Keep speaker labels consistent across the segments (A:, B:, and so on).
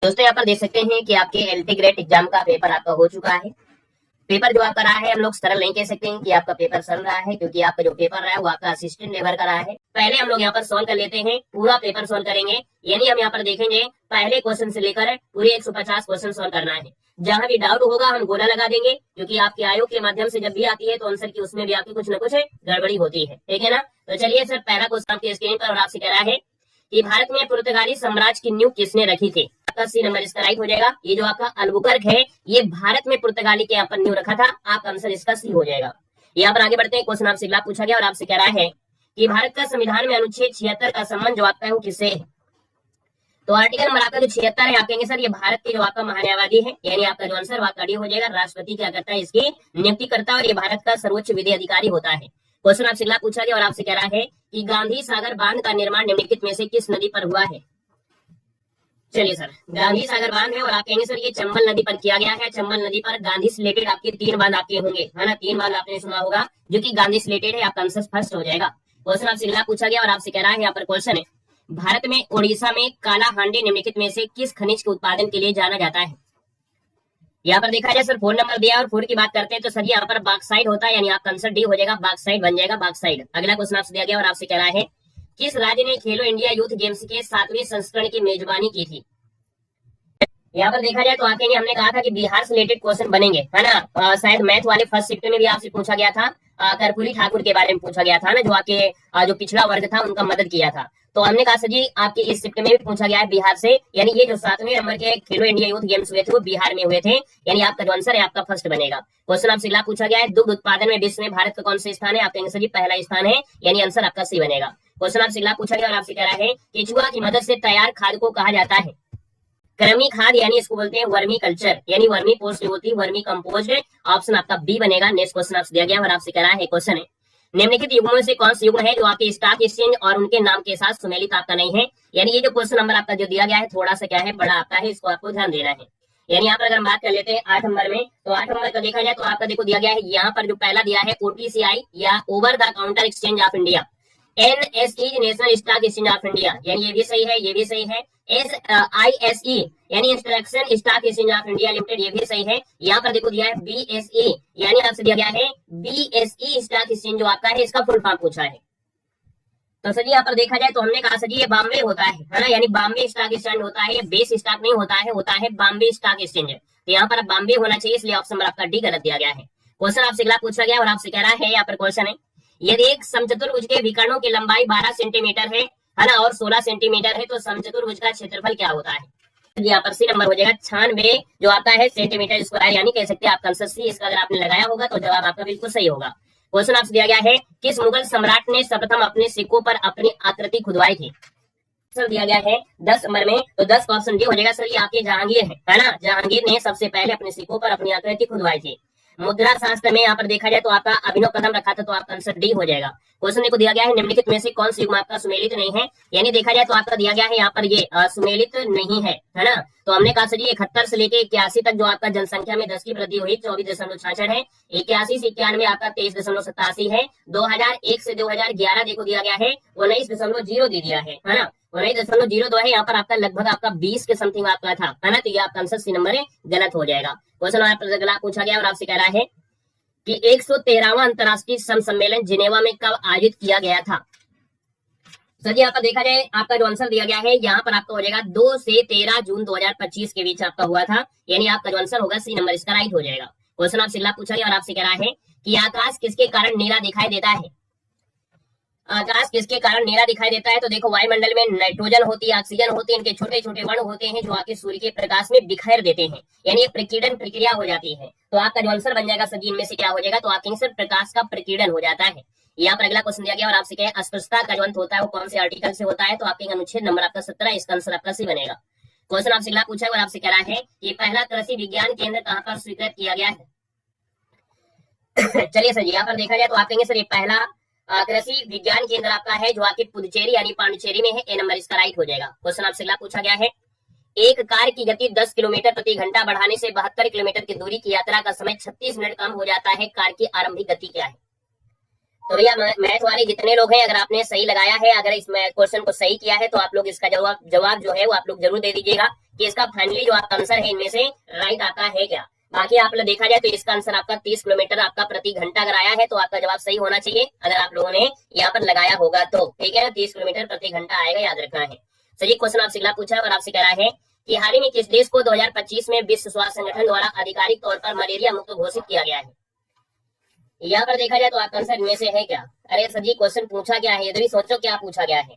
A: दोस्तों यहाँ पर देख सकते हैं कि आपके एलटी ग्रेड एग्जाम का पेपर आपका हो चुका है। पेपर जो आपका रहा है, हम लोग सरल नहीं कह सकते हैं कि आपका पेपर सरल रहा है, क्योंकि आपका जो पेपर रहा है वो आपका असिस्टेंट लेवल का रहा है। पहले हम लोग यहाँ पर सॉल्व कर लेते हैं, पूरा पेपर सॉल्व करेंगे। यानी हम यहाँ पर देखेंगे पहले क्वेश्चन से लेकर पूरे 150 क्वेश्चन सॉल्व करना है। जहां भी डाउट होगा हम गोला लगा देंगे, क्योंकि आपके आयोग के माध्यम से जब भी आती है तो आंसर की उसमें भी आपकी कुछ न कुछ गड़बड़ी होती है, ठीक है ना। तो चलिए सर, पहला क्वेश्चन आपके स्क्रीन पर और आपसे कह रहा है कि भारत में पुर्तगाली साम्राज्य की नींव किसने रखी थी। आपका सी नंबर इसका राइट हो जाएगा। ये जो आपका अल्बुकर्क है, ये भारत में पुर्तगाली के यहाँ पर नींव रखा था। आपका आंसर इसका सी हो जाएगा। यहाँ पर आगे बढ़ते हैं। क्वेश्चन आपसे अगला पूछा गया और आपसे कह रहा है कि भारत का संविधान में अनुच्छेद 76 का संबंध जो आपका है वो किससे है। तो आर्टिकल नंबर आपका जो 76 है, आप कहेंगे सर ये भारत के जो आपका महान्यायवादी है, यानी आपका जो आंसर आपका डी हो जाएगा। राष्ट्रपति क्या करता है, इसकी नियुक्ति करता है और ये भारत का सर्वोच्च विधि अधिकारी होता है। क्वेश्चन आपसे अगला पूछा गया और आपसे कह रहा है कि गांधी सागर बांध का निर्माण निम्नलिखित में से किस नदी पर हुआ है। चलिए सर, गांधी सागर बांध है और आप कहेंगे सर ये चंबल नदी पर किया गया है। चंबल नदी पर गांधी से रिलेटेड आपके 3 बांध आपके होंगे, है ना। 3 बांध आपने सुना होगा जो कि गांधी से रिलेटेड है। आपका आंसर फर्स्ट हो जाएगा। क्वेश्चन आपसे अगला पूछा गया और आपसे कह रहा है, यहाँ पर क्वेश्चन है, भारत में ओडिशा में काला हांडी निम्नलिखित में से किस खनिज के उत्पादन के लिए जाना जाता है। यहाँ पर देखा जाए सर, 4 नंबर दिया और 4 की बात करते हैं तो सर यहाँ पर बॉक्साइट होता है, यानी आपका आंसर डी हो जाएगा। बॉक्साइट बन जाएगा, बॉक्साइट। अगला क्वेश्चन आपसे दिया गया और आपसे कह रहा है किस राज्य ने खेलो इंडिया यूथ गेम्स के 7वें संस्करण की मेजबानी की थी। यहाँ पर देखा जाए तो आपके हमने कहा था कि बिहार से रिलेटेड क्वेश्चन बनेंगे, है ना। शायद मैथ वाले फर्स्ट शिफ्ट में भी आपसे पूछा गया था। कर्पूरी ठाकुर के बारे में पूछा गया था ना, जो आपके जो पिछड़ा वर्ग था उनका मदद किया था। तो हमने कहा सर जी आपके इस शिफ्ट में भी पूछा गया है बिहार से, यानी ये जो 7वें नंबर के खेलो इंडिया यूथ गेम्स हुए थे वो बिहार में हुए थे, यानी आपका जो आंसर है आपका फर्स्ट बनेगा। क्वेश्चन आपसे अगला पूछा गया है, दुग्ध उत्पादन में विश्व में भारत का कौन सा स्थान है। आप कहेंगे सर जी पहला स्थान है, यानी आंसर आपका सी बनेगा। क्वेश्चन आपसे अगला पूछा गया और आपसे कह रहा है केचुआ की मदद से तैयार खाद को कहा जाता है कृमि खाद, यानी इसको बोलते हैं वर्मी कल्चर, यानी वर्मी पोस्ट होती है वर्मी कंपोस्ट। ऑप्शन आपका बी बनेगा। नेक्स्ट क्वेश्चन आपसे दिया गया और आपसे कह रहा है, क्वेश्चन है निम्नलिखित युग्मों में से कौन सा युग्म है जो आपके स्टॉक एक्सचेंज और उनके नाम के साथ सुमेलित आपका नहीं है। यानी ये जो क्वेश्चन नंबर आपका जो दिया गया है थोड़ा सा क्या है, बड़ा आपका है, इसको आपको ध्यान देना है। यानी यहाँ पर अगर हम बात कर लेते हैं 8 नंबर में, तो 8 नंबर का देखा जाए तो आपका देखो दिया गया है, यहाँ पर जो पहला दिया है ओटीसीआई या over the counter exchange of India, NSE national stock exchange of India, यानी ये भी सही है, ये भी सही है। एसआईएसई यानी instruction stock exchange of India limited, ये भी सही है। यहाँ पर देखो दिया है बीएसई, यानी आपसे दिया गया है बीएसई स्टॉक एक्सचेंज जो आपका है, इसका फुल फॉर्म पूछा है। तो सर यहाँ पर देखा जाए तो हमने कहा सर ये बॉम्बे होता है ना, यानी बॉम्बे स्टॉक एक्सचेंज होता है, ये बेस स्टॉक नहीं होता है, होता है बॉम्बे स्टॉक एक्सचेंज। तो यहाँ पर बॉम्बे होना चाहिए, इसलिए ऑप्शन नंबर आपका डी गलत दिया गया है। क्वेश्चन आपसे अगला पूछा गया और आपसे कह रहा है, यहाँ पर क्वेश्चन है, यदि एक समचतुर्भुज के विकर्णों की लंबाई 12 सेंटीमीटर है ना, और 16 सेंटीमीटर है, तो समचतुर्भुज का क्षेत्रफल क्या होता है। यहाँ पर सी नंबर हो जाएगा 96 जो आता है सेंटीमीटर स्क्वायर, यानी कह सकते हैं आपका आंसर सी। इसका अगर आपने लगाया होगा तो जवाब आपका बिल्कुल सही होगा। क्वेश्चन आपसे दिया गया है, किस मुगल सम्राट ने सर्वप्रथम अपने सिक्कों पर अपनी आकृति खुदवाई थी। सर दिया गया है 10 नंबर में, तो 10 का ऑप्शन डी हो जाएगा। सर ये आपके जहांगीर है ना, जहांगीर ने सबसे पहले अपने सिक्कों पर अपनी आकृति खुदवाई थी। मुद्रा शास्त्र में यहाँ पर देखा जाए तो आपका अभिनव कदम रखा था, तो आपका आंसर डी हो जाएगा। क्वेश्चन को दिया गया है, निम्नलिखित में से कौन सी युग्म आपका सुमेलित नहीं है। यानी देखा जाए तो आपका दिया गया है यहाँ पर ये सुमेलित नहीं है, है ना। तो हमने कहा सर 71 से लेके 81 तक जो आपका जनसंख्या में 10 की वृद्धि हुई 24.66 है। 81 से 91 आपका 23.87 है। 2001 से 2011 देखो दिया गया है 19.0 दे दिया है ना, 19.02 है। यहाँ पर आपका लगभग आपका 20 के समथिंग आपका था, है ना। तो ये आपका आंसर सी नंबर गलत हो जाएगा। क्वेश्चन अगला पूछा गया और आपसे कह रहा है कि 113वां अंतर्राष्ट्रीय श्रम सम्मेलन जिनेवा में कब आयोजित किया गया था। सर जी यहाँ पर देखा जाए आपका जो आंसर दिया गया है यहाँ पर आपका हो जाएगा 2 से 13 जून 2025 के बीच आपका हुआ था, यानी आपका जो आंसर होगा सी नंबर इसका राइट हो जाएगा। क्वेश्चन आपसे अगला पूछा गया और आपसे कह रहा है कि आकाश किसके कारण नीला दिखाई देता है। आकाश किसके कारण नीला दिखाई देता है, तो देखो वायुमंडल में नाइट्रोजन होती है, ऑक्सीजन होती है, इनके छोटे छोटे कण होते हैं जो आके सूर्य के प्रकाश में बिखेर देते हैं, यानी प्रकीर्णन प्रक्रिया हो जाती है। तो आपका जो आंसर बन जाएगा सर इनमें से क्या हो जाएगा, तो आपके आंसर प्रकाश का प्रकीर्णन हो जाता है। यहाँ पर अगला क्वेश्चन दिया गया और आपसे क्या है, अस्पृश्यता का जो अंत होता है वो कौन से आर्टिकल से होता है, तो आपके अनुच्छेद नंबर आपका 17, इसका आंसर आपका सी बनेगा। क्वेश्चन आपसे अगला पूछा है और आपसे कह रहा है कि पहला कृषि विज्ञान केंद्र कहाँ पर स्वीकृत किया गया है। चलिए सर यहाँ पर देखा जाए तो आप कहेंगे सर ये पहला कृषि विज्ञान केंद्र आपका है जो आपके पुदुचेरी यानी पांडिचेरी में है। ए नंबर इसका राइट हो जाएगा। क्वेश्चन आपसे अगला पूछा गया है, एक कार की गति 10 किलोमीटर प्रति घंटा बढ़ाने से 72 किलोमीटर की दूरी की यात्रा का समय 36 मिनट कम हो जाता है, कार की आरंभिक गति क्या है। तो भैया मैथ वाले जितने लोग हैं, अगर आपने सही लगाया है, अगर इस क्वेश्चन को सही किया है तो आप लोग इसका जवाब जो है वो आप लोग जरूर दे दीजिएगा, कि इसका फाइनली जो आपका आंसर है इनमें से राइट आता है क्या। बाकी आप लोग देखा जाए तो इसका आंसर आपका 30 किलोमीटर आपका प्रति घंटा अगर आया है तो आपका जवाब सही होना चाहिए, अगर आप लोगों ने यहाँ पर लगाया होगा तो, ठीक है ना। 30 किलोमीटर प्रति घंटा आएगा, याद रखना है। चलिए क्वेश्चन आपसे अगला पूछा है और आपसे कह रहा है कि हाल ही में किस देश को 2025 में विश्व स्वास्थ्य संगठन द्वारा आधिकारिक तौर पर मलेरिया मुक्त घोषित किया गया है। यहाँ पर देखा जाए तो आपका आंसर इनमें से है क्या। अरे सर जी क्वेश्चन पूछा गया है, इधर भी सोचो क्या पूछा गया है।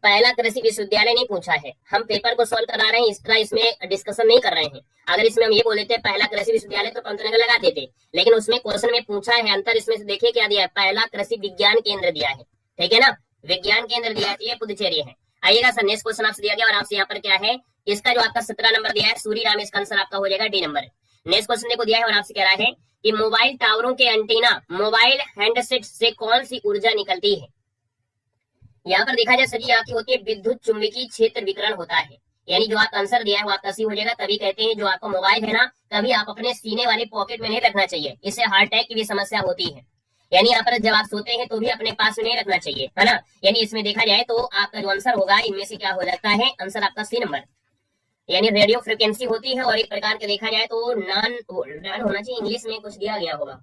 A: पहला कृषि विश्वविद्यालय नहीं पूछा है, हम पेपर को सॉल्व करा रहे हैं, इस तरह इसमें डिस्कशन नहीं कर रहे हैं। अगर इसमें हम ये बोल देते पहला कृषि विश्वविद्यालय तो पंतनगर लगा देते, लेकिन उसमें क्वेश्चन में पूछा है अंतर। इसमें से देखिए क्या दिया है, पहला कृषि विज्ञान केंद्र दिया है, ठीक है ना, विज्ञान केंद्र दिया है, ये पुदुचेरी है। आइएगा सर नेक्स्ट क्वेश्चन आपसे दिया गया और आपसे यहाँ पर क्या है, इसका जो आपका 17 नंबर दिया है सूरी राम, इसका आंसर आपका हो जाएगा डी नंबर। नेक्स्ट क्वेश्चन देखो दिया है और आपसे कह रहा है कि मोबाइल टावरों के एंटीना मोबाइल हैंडसेट से कौन सी ऊर्जा निकलती है। यहाँ पर देखा जाए सर जी यहाँ की होती है विद्युत चुंबकीय क्षेत्र विकिरण होता है, यानी जो आपका आंसर दिया है वो आपका सी हो जाएगा। तभी कहते हैं जो आपका मोबाइल है ना, कभी आप अपने सीने वाले पॉकेट में नहीं रखना चाहिए, इससे हार्ट अटैक की भी समस्या होती है। यानी यहाँ पर जब आप सोते हैं तो भी अपने पास में नहीं रखना चाहिए, है ना। यानी इसमें देखा जाए तो आपका जो आंसर होगा इनमें से क्या हो जाता है, आंसर आपका सी नंबर। यानी रेडियो फ्रिक्वेंसी होती है और एक प्रकार के देखा जाए तो नॉन होना चाहिए, इंग्लिश में कुछ दिया गया होगा।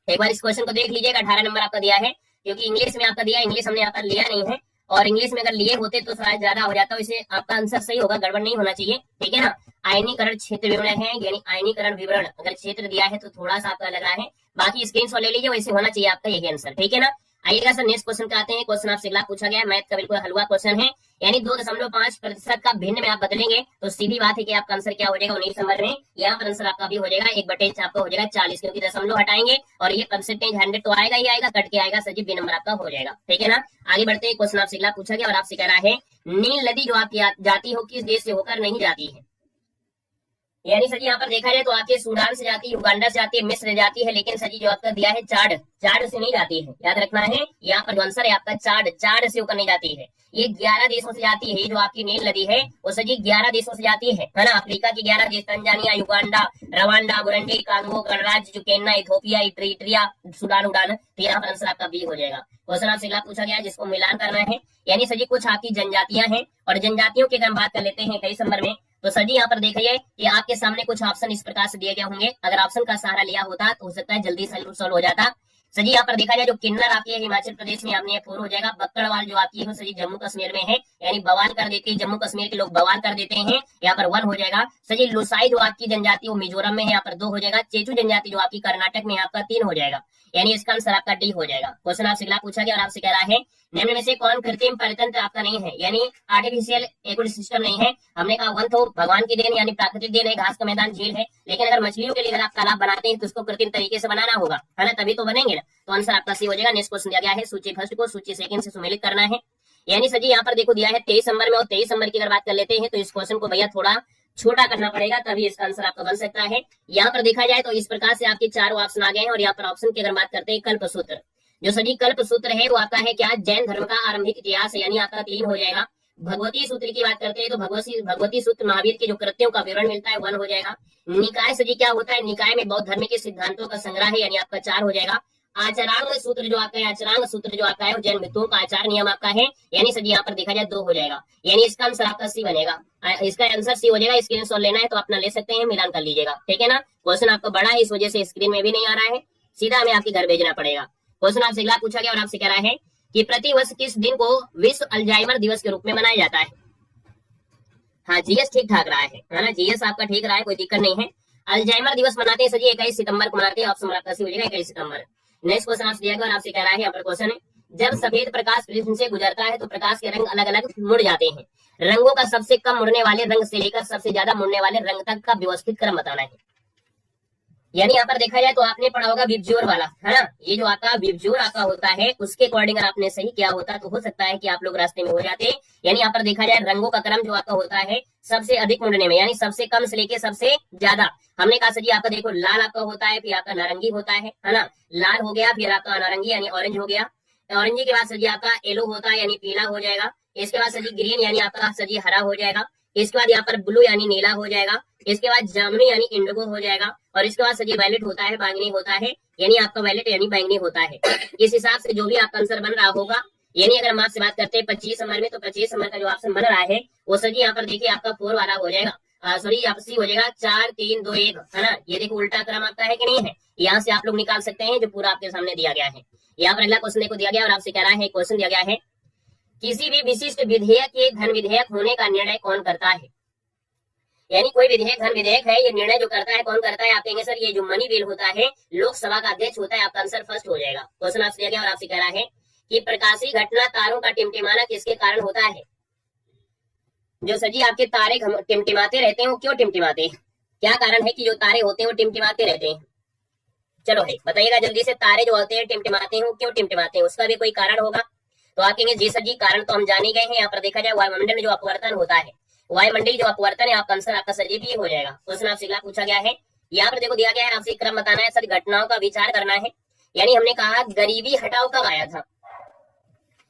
A: एक बार इस क्वेश्चन को देख लीजिएगा, 18 नंबर आपका दिया है, क्योंकि इंग्लिश में आपका दिया, इंग्लिश हमने यहाँ पर लिया नहीं है, और इंग्लिश में अगर लिए होते तो शायद ज्यादा हो जाता, इसे आपका आंसर सही होगा, गड़बड़ नहीं होना चाहिए, ठीक है ना। आयनीकरण क्षेत्र विवरण है, यानी आयनीकरण विवरण अगर क्षेत्र दिया है तो थोड़ा सा आपका लग रहा है, बाकी स्क्रीनशॉट ले लीजिए, वैसे होना चाहिए आपका यही आंसर, ठीक है ना। आइएगा सर नेक्स्ट क्वेश्चन का आते हैं। क्वेश्चन आपसे अगला पूछा गया है, मैथ का बिल्कुल हलवा क्वेश्चन है, यानी 2.5% का भिन्न में आप बदलेंगे तो सीधी बात है कि आपका आंसर क्या हो जाएगा 19 नंबर में। यहाँ पर आंसर आपका भी हो जाएगा 1/4 आपका हो जाएगा 40, क्योंकि दशमलव हटाएंगे और ये परसेंटेज 100 तो आएगा ही आएगा, कट के आएगा सर जी बी नंबर आपका हो जाएगा, ठीक है ना। आगे बढ़ते हैं, क्वेश्चन आपसे अगला पूछा गया और आपसे कह रहा है नील नदी जो आपकी जाती हो किस देश से होकर नहीं जाती है। यानी सर जी यहाँ पर देखा जाए तो आपके सूडान से जाती है, युगांडा से जाती है, मिस्र से जाती है, लेकिन सर जी जो आपका दिया है चाड से नहीं जाती है, याद रखना है। यहाँ पर जो आंसर है आपका चाड से होकर नहीं जाती है, ये 11 देशों से जाती है। ये जो आपकी नील नदी है वो सर जी 11 देशों से जाती है ना। अफ्रीका की 11 देश, Tanzania, Uganda, Rwanda, Burundi, Congo गणराज्य, जो केन्या, इथोपिया, इरिट्रिया, सूडान उडान, तो यहाँ पर आंसर आपका बी हो जाएगा। क्वेश्चन आपसे अगला पूछा गया जिसको मिलान करना है, यानी सर जी कुछ आपकी जनजातियां हैं और जनजातियों की अगर हम बात कर लेते हैं 23 नंबर में, तो सर जी यहाँ पर देखिए कि आपके सामने कुछ ऑप्शन इस प्रकार से दिए गए होंगे, अगर ऑप्शन का सहारा लिया होता तो हो सकता है जल्दी सॉल्व हो जाता। सर जी यहाँ पर देखा जाए जो किन्नर आपकी है हिमाचल प्रदेश में, आपने 4 हो जाएगा। बक्कड़वाल जो आपकी है सर जी जम्मू कश्मीर में है, यानी बवाल कर देते हैं, जम्मू कश्मीर के लोग बवाल कर देते हैं, यहाँ पर 1 हो जाएगा। सर जी लोसाई जो आपकी जनजाति वो मिजोरम में है, यहाँ पर 2 हो जाएगा। चेचू जनजाति जो आपकी कर्नाटक में आपका 3 हो जाएगा, यानी इसका आंसर आपका डी हो जाएगा। क्वेश्चन आपसे अगला पूछा गया और आपसे कह रहा है निम्न में से कौन कृत्रिम परितंत्र आपका नहीं है, यानी आर्टिफिशियल इको सिस्टम नहीं है। हमने कहा 1 तो भगवान की देन यानी प्राकृतिक देन है, घास का मैदान, झील है, लेकिन अगर मछलियों के लिए अगर आप तालाब बनाते हैं तो उसको कृत्रिम तरीके से बनाना होगा, है ना, तभी तो बनेंगे ना। तो आंसर आपका सी हो जाएगा। नेक्स्ट क्वेश्चन दिया गया है सूची फर्स्ट को सूची सेकंड से सम्मिलित करना है, यानी सर जी यहाँ पर देखो दिया है 23 नंबर में, और 23 नंबर की अगर बात कर लेते हैं तो इस क्वेश्चन को भैया थोड़ा छोटा करना पड़ेगा, तभी इसका आंसर आपका बन सकता है। यहाँ पर देखा जाए तो इस प्रकार से आपके 4 ऑप्शन आ गए हैं, और यहाँ पर ऑप्शन की अगर बात करते हैं कल्पसूत्र, जो सभी कल्पसूत्र है वो आपका है क्या, जैन धर्म का आरंभिक इतिहास है, यानी आपका 3 हो जाएगा। भगवती सूत्र की बात करते हैं तो भगवती सूत्र महावीर के जो कृत्यों का विवरण मिलता है 1 हो जाएगा। निकाय सजी क्या होता है, निकाय में बौद्ध धर्म के सिद्धांतों का संग्रह है, यानी आपका 4 हो जाएगा। आचरांग सूत्र जो आपका है, आचरांग सूत्र जो आपका है वो जैन मित्रों का आचार नियम आपका है, यानी सजी यहाँ पर देखा जाए 2 हो जाएगा, यानी इसका आंसर आपका सी बनेगा। इसका आंसर सी हो जाएगा। स्क्रीनशॉट लेना है तो अपना ले सकते हैं, मिलान कर लीजिएगा, ठीक है ना। क्वेश्चन आपका बड़ा है इस वजह से स्क्रीन में भी नहीं आ रहा है, सीधा हमें आपके घर भेजना पड़ेगा। क्वेश्चन आपसे अगला पूछा गया और आपसे कह रहा है कि प्रति वर्ष किस दिन को विश्व अल्जाइमर दिवस के रूप में मनाया जाता है। हाँ जीएस ठीक ठाक रहा है ना, जीएस आपका ठीक रहा है, कोई दिक्कत नहीं है। अल्जाइमर दिवस मनाते हैं सर जी 21 सितंबर को मनाते हैं, ऑप्शन आपका सी हो जाएगा 21 सितंबर। नेक्स्ट क्वेश्चन आपसे दिया गया और आपसे कह रहा है यहाँ पर क्वेश्चन है, जब सफेद प्रकाश प्रिज्म से गुजरता है तो प्रकाश के रंग अलग अलग मुड़ जाते हैं, रंगों का सबसे कम मुड़ने वाले रंग से लेकर सबसे ज्यादा मुड़ने वाले रंग तक का व्यवस्थित क्रम बताना है। यानी यहाँ पर देखा जाए तो आपने पढ़ा होगा विबज्योर वाला, है ना, ये जो आपका विबज्योर आपका होता है उसके अकॉर्डिंग अगर आपने सही किया होता तो हो सकता है कि आप लोग रास्ते में हो जाते। यानी यहाँ पर देखा जाए रंगों का क्रम जो आपका होता है सबसे अधिक मुड़ने में, यानी सबसे कम से लेके सबसे ज्यादा। हमने कहा सर जी आपका देखो लाल आपका होता है, फिर आपका नारंगी होता है ना, लाल हो गया, फिर आपका नारंगी यानी ऑरेंज हो गया, ऑरेंज के बाद सर जी आपका येलो होता है यानी पीला हो जाएगा, इसके बाद सर जी ग्रीन यानी आपका सर जी हरा हो जाएगा, इसके बाद यहाँ पर ब्लू यानी नीला हो जाएगा, इसके बाद जामुनी यानी इंडिगो हो जाएगा, और इसके बाद सर जी वैलेट होता है, बैंगनी होता है, यानी आपका वैलेट यानी बैंगनी होता है। इस हिसाब से जो भी आपका आंसर बन रहा होगा, यानी अगर हम आपसे बात करते हैं 25 नंबर में, तो 25 नंबर का जो ऑप्शन बन रहा है वो सर जी यहाँ पर देखिए आपका 4 वाला हो जाएगा। सॉरी यहाँ पर सी हो जाएगा 4 3 2 1, है ना। ये देखो उल्टा क्रम आपका है कि नहीं है, यहाँ से आप लोग निकाल सकते हैं जो पूरा आपके सामने दिया गया है। यहाँ पर अगला क्वेश्चन देखो दिया गया और आपसे कह रहा है, क्वेश्चन दिया गया है, किसी भी विशिष्ट विधेयक के धन विधेयक होने का निर्णय कौन करता है। यानी कोई विधेयक धन विधेयक है, ये निर्णय जो करता है कौन करता है। आप कहेंगे सर ये जो मनी बिल होता है लोकसभा का अध्यक्ष होता है। आपका आंसर फर्स्ट हो जाएगा। क्वेश्चन आपसे दिया गया और आपसे कह रहा है कि प्रकाशीय घटना तारों का टिमटिमाना किसके कारण होता है। जो सर जी आपके तारे टिमटिमाते रहते हैं वो क्यों टिमटिमाते हैं, क्या कारण है कि जो तारे होते हैं वो टिमटिमाते रहते हैं। चलो भाई बताइएगा जल्दी से, तारे जो होते हैं टिमटिमाते हैं वो क्यों टिमटिमाते हैं, उसका भी कोई कारण होगा। तो आप कहेंगे जी सर जी कारण तो हम जाने गए हैं। यहाँ पर देखा जाए वायुमंडल में जो अपवर्तन होता है, वायुमंडलीय जो अपवर्तन है, आपका आंसर आपका सर जी भी हो जाएगा। क्वेश्चन आपसे अगला पूछा गया है, यहाँ पर देखो दिया गया है, आपसे क्रम बताना है सर, घटनाओं का विचार करना है। यानी हमने कहा गरीबी हटाओ कब आया था।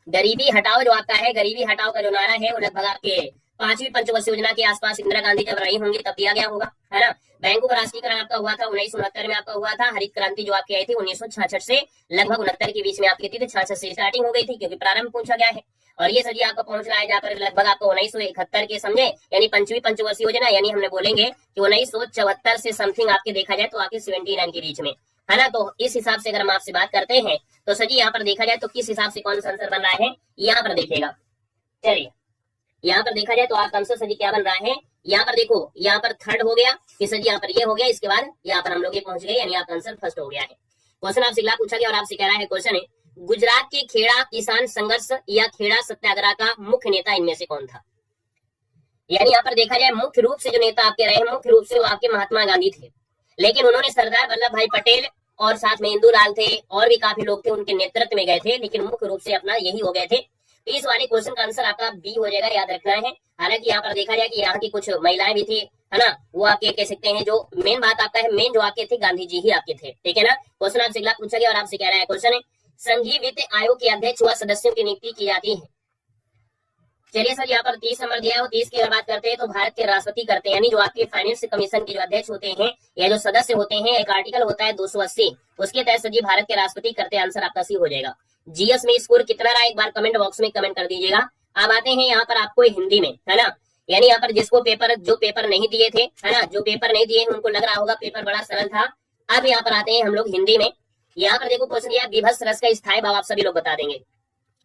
A: गरीबी हटाओ जो आपका है, गरीबी हटाओ का जो नारा है वो लगभग आपके 5वीं पंचवर्षीय योजना के आसपास इंदिरा गांधी जब रही होंगी तब दिया गया होगा, है ना। बैंकों का राष्ट्रीयकरण आपका हुआ था 1969 में आपका हुआ था। हरित क्रांति जो आपकी आई थी 1966 से लगभग 69 के बीच में आपकी थी, 66 से स्टार्टिंग हो गई थी क्योंकि प्रारंभ पूछा गया है। और ये सर जी आपका पहुंच रहा है जहाँ पर लगभग आपको 1971 के समझे, यानी 5वीं पंचवर्षीय योजना, यानी हमने बोलेंगे कि 1974 से समथिंग आपके देखा जाए तो आपके 79 के बीच में, है ना। तो इस हिसाब से अगर हम आपसे बात करते हैं तो सर जी यहाँ पर देखा जाए तो किस हिसाब से कौन सा आंसर बन रहा है, यहाँ पर देखिएगा। चलिए यहाँ पर देखा जाए तो आपका आंसर सर जी क्या बन रहा है, यहाँ पर देखो, यहाँ पर थर्ड हो गया कि सर जी यहाँ पर ये हो गया, इसके बाद यहाँ पर हम लोग ये पहुंच गए, यानी आपका आंसर फर्स्ट हो गया है। क्वेश्चन आपसे अगला पूछा गया और आपसे कह रहा है, क्वेश्चन है गुजरात के खेड़ा किसान संघर्ष या खेड़ा सत्याग्रह का मुख्य नेता इनमें से कौन था। यानी यहाँ पर देखा जाए मुख्य रूप से जो नेता आपके रहे, मुख्य रूप से वो आपके महात्मा गांधी थे, लेकिन उन्होंने सरदार वल्लभ भाई पटेल और साथ में इंदुलाल थे और भी काफी लोग थे उनके नेतृत्व में गए थे, लेकिन मुख्य रूप से अपना यही हो गए थे। तो इस वाले क्वेश्चन का आंसर आपका बी हो जाएगा, याद रखना है। हालांकि यहाँ पर देखा जाए कि यहाँ की कुछ महिलाएं भी थी, है ना, वो आपके कह सकते हैं, जो मेन बात आपका है, मेन जो आपके थे गांधी जी ही आपके थे, ठीक है ना। क्वेश्चन आपसे अगला पूछा गया और आपसे कह रहा है, क्वेश्चन है संघीय वित्त आयोग के अध्यक्ष व सदस्यों की नियुक्ति की जाती है। चलिए सर यहाँ पर 30 नंबर दिया है, 30 की अगर बात करते हैं तो भारत के राष्ट्रपति करते हैं, यानी जो आपके फाइनेंस कमीशन के जो अध्यक्ष होते हैं या जो सदस्य होते हैं, एक आर्टिकल होता है 280, उसके तहत सर जी भारत के राष्ट्रपति करते हैं। आंसर आपका सी हो जाएगा। जीएस में स्कोर कितना रहा एक बार कमेंट बॉक्स में कमेंट कर दीजिएगा। अब आते हैं यहाँ पर आपको हिंदी में, है ना, यानी यहाँ पर जिसको पेपर जो पेपर नहीं दिए थे, है ना, जो पेपर नहीं दिए उनको लग रहा होगा पेपर बड़ा सरल था। अब यहाँ पर आते हैं हम लोग हिंदी में। यहाँ पर देखो क्वेश्चन दिया विभत्स रस का स्थायी भाव, आप सभी लोग बता देंगे,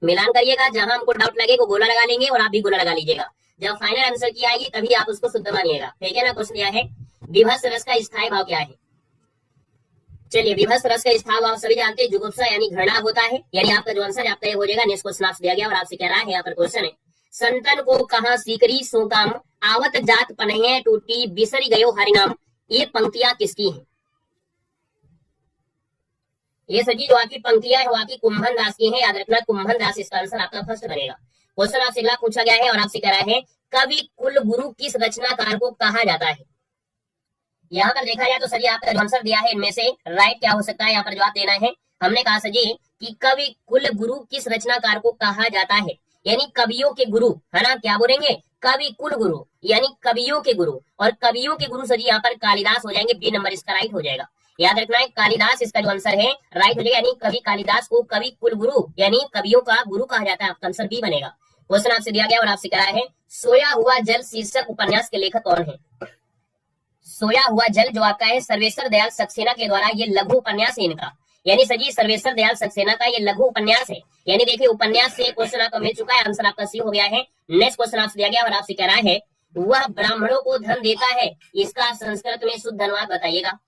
A: मिलान करिएगा, जहां हमको डाउट लगे वो गोला लगा लेंगे और आप भी गोला लगा लीजिएगा। जब फाइनल आंसर की आएगी तभी आप उसको शुद्ध मानिएगा, ठीक है ना। क्वेश्चन दिया है विभत्स रस का स्थायी भाव क्या है। चलिए विभत्स रस का स्थायी भाव सभी जानते हैं, जुगुप्सा यानी घृणा होता है, यानी आपका जो आंसर आपका ये हो जाएगा। नेक्स्ट क्वेश्चन आपसे दिया गया और आपसे कह रहा है, यहाँ पर क्वेश्चन है संतन को कहा सीकरी सोकाम आवत जात पनहे टूटी बिसरी गयो हरिनाम, ये पंक्तियां किसकी हैं। ये सजी जो आपकी पंक्तियां है वो आपकी कुंभन दास की है, याद रखना कुंभन दास इसका आंसर आपका फर्स्ट बनेगा। क्वेश्चन आपसे अगला पूछा गया है और आपसे कह रहा है कवि कुल गुरु किस रचनाकार को कहा जाता है। यहाँ पर देखा जाए तो सर आपका जो आंसर दिया है इनमें से राइट क्या हो सकता है, यहाँ पर जवाब देना है। हमने कहा सर कि कवि कुल गुरु किस रचनाकार को कहा जाता है, यानी कवियों के गुरु, है ना, क्या बोलेंगे कवि कुल गुरु यानी कवियों के गुरु, और कवियों के गुरु सर यहाँ पर कालिदास हो जाएंगे, बी नंबर इसका राइट हो जाएगा। याद रखना है कालिदास इसका जो आंसर है राइट हो जाएगा, यानी कवि कालिदास को कवि कुल गुरु यानी कवियों का गुरु कहा जाता है, आपका आंसर बी बनेगा। क्वेश्चन आपसे दिया गया और आपसे कहा है सोया हुआ जल शीर्षक उपन्यास के लेखक कौन है। सोया हुआ जल जो आपका है सर्वेश्वर दयाल सक्सेना के द्वारा ये लघु उपन्यास है इनका, यानी सजी सर्वेश्वर दयाल सक्सेना का ये लघु उपन्यास है। यानी देखिए उपन्यास से क्वेश्चन आपका मिल चुका है, आंसर आपका सी हो गया है। नेक्स्ट क्वेश्चन आपसे दिया गया और आपसे कह रहा है वह ब्राह्मणों को धन देता है, इसका संस्कृत में शुद्ध अनुवाद बताइएगा।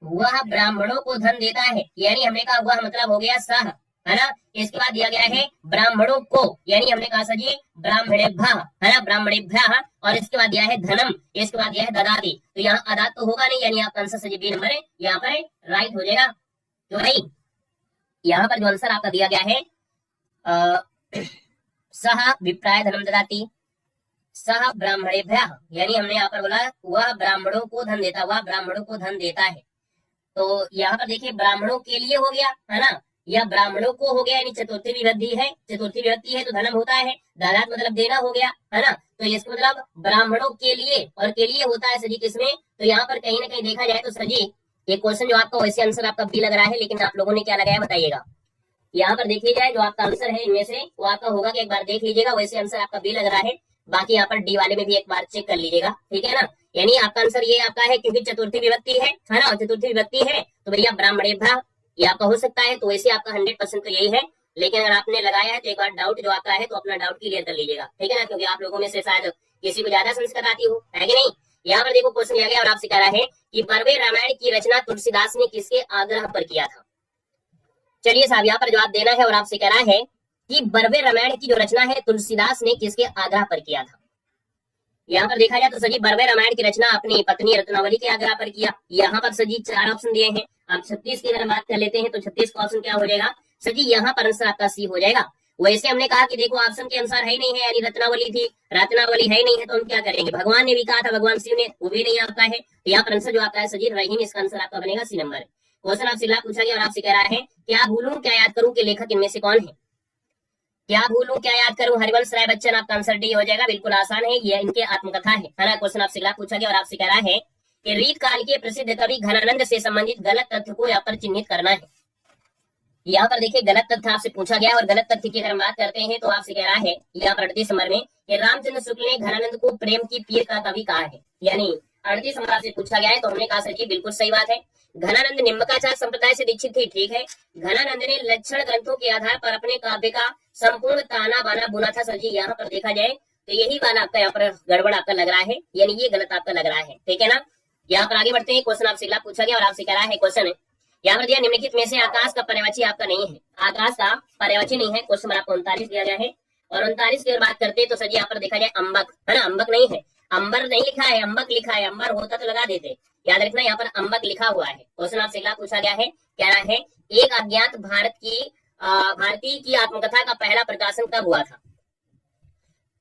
A: वह ब्राह्मणों को धन देता है, यानी हमने कहा वह मतलब हो गया सह, है ना। इसके बाद दिया गया है ब्राह्मणों को, यानी हमने कहा सजी ब्राह्मणेभ्यः, है ना, ब्राह्मणेभ्यः, और इसके बाद दिया है धनम, इसके बाद दिया है ददाति। तो यहाँ अदात तो होगा नहीं, यानी आपका आंसर सजी बी नंबर है, यहाँ पर राइट हो जाएगा। तो भाई यहाँ पर जो आंसर आपका दिया गया है सह विप्राय धनम ददाति सह ब्राह्मणेभ्यः, यानी हमने यहाँ पर बोला वह ब्राह्मणों को धन देता, वह ब्राह्मणों को धन देता है। तो यहाँ पर देखिए ब्राह्मणों के लिए हो गया, है ना, या ब्राह्मणों को हो गया, यानी चतुर्थी विभक्ति है, चतुर्थी विभक्ति है तो धनम होता है, दादात मतलब देना हो गया, है ना। तो इसका मतलब ब्राह्मणों के लिए और के लिए होता है सजी किसमें, तो यहाँ पर कहीं ना कहीं देखा जाए तो सजी ये क्वेश्चन जो आपका वैसे आंसर आपका बी लग रहा है, लेकिन आप लोगों ने क्या लगाया बताइएगा। यहाँ पर देखिए जाए जो आपका आंसर है इनमें से वो आपका होगा कि एक बार देख लीजिएगा, वैसे आंसर आपका बी लग रहा है, बाकी यहाँ पर डी वाले में भी एक बार चेक कर लीजिएगा, ठीक है ना। यानी आपका आंसर ये आपका है, क्योंकि चतुर्थी विभक्ति है ना, चतुर्थी विभक्ति है तो भैया ब्राह्मणेभ्यः ये आपका हो सकता है। तो वैसे आपका 100% तो यही है, लेकिन अगर आपने लगाया है तो एक बार डाउट जो आपका है तो अपना डाउट क्लियर कर लीजिएगा, ठीक है ना, क्योंकि आप लोगों में से शायद किसी को ज्यादा संस्कृत आती हो, है कि नहीं। यहाँ पर देखो क्वेश्चन लिया गया और आपसे कह रहा है कि बरवे रामायण की रचना तुलसीदास ने किसके आग्रह पर किया था। चलिए साहब यहाँ पर जवाब देना है और आपसे कह रहा है कि बरवे रामायण की जो रचना है तुलसीदास ने किसके आग्रह पर किया था। यहाँ पर देखा जाए तो सजी बरवे रामायण की रचना अपनी पत्नी रत्नावली के आग्रह पर किया। यहाँ पर सजी 4 ऑप्शन दिए हैं। आप 36 की अगर बात कर लेते हैं तो 36 का ऑप्शन क्या हो जाएगा सजी, यहाँ पर आंसर आपका सी हो जाएगा। वैसे हमने कहा कि देखो ऑप्शन के अनुसार है ही नहीं है, यानी रत्नावली थी, रत्नावली है ही नहीं है तो हम क्या करेंगे, भगवान ने भी कहा था, भगवान शिव ने, वो भी नहीं आपका है। तो यहाँ पर आंसर जो आपका है सजी रहीम, इसका आंसर आपका बनेगा सी नंबर। क्वेश्चन आपसे पूछा गया और आपसे कह रहा है क्या भूलूं क्या याद करूं के लेखक इनमें से कौन है। क्या भूलूं क्या याद करूं, हरिवंश राय बच्चन, आपका आंसर डी हो जाएगा। बिल्कुल आसान है, ये इनके आत्मकथा है ना। क्वेश्चन आपसे पूछा गया और आपसे कह रहा है कि रीत काल के प्रसिद्ध कवि घनानंद से संबंधित गलत तथ्य को यहाँ पर चिन्हित करना है। यहाँ पर देखिए गलत तथ्य आपसे पूछा गया और गलत तथ्य की अगर हम बात करते हैं तो आपसे कह रहा है यहाँ पर 38 नंबर में कि रामचंद्र शुक्ल ने घनानंद को प्रेम की पीर का कवि कहा है। यानी 38 नंबर से पूछा गया है तो हमने कहा सर जी बिल्कुल सही बात है। घनानंद निम्बकाचार्य संप्रदाय से दीक्षित थे, ठीक है। घनानंद ने लक्षण ग्रंथों के आधार पर अपने काव्य का संपूर्ण ताना बाना बुना था सर जी। यहाँ पर देखा जाए तो यही बात आपका यहाँ पर गड़बड़ आपका लग रहा है, यानी ये गलत आपका लग रहा है, ठीक है ना। यहाँ पर आगे बढ़ते हैं। क्वेश्चन आपसे पूछा गया और आपसे कह रहा है क्वेश्चन यहाँ पर दिया निम्नलिखित में से आकाश का पर्यायवाची आपका नहीं है। आकाश का पर्यायवाची नहीं है। क्वेश्चन आपको 39 दिया गया है और 39 की बात करते हैं तो सर यहाँ पर देखा जाए अम्बक, है ना, अम्बक नहीं है, अंबर नहीं लिखा है, अम्बक लिखा है। अंबर होता तो लगा देते, याद रखना यहाँ पर अम्बक लिखा हुआ है। क्वेश्चन आपसे पूछा गया है, कह रहा है एक अज्ञात भारतीय की आत्मकथा का पहला प्रकाशन कब हुआ था।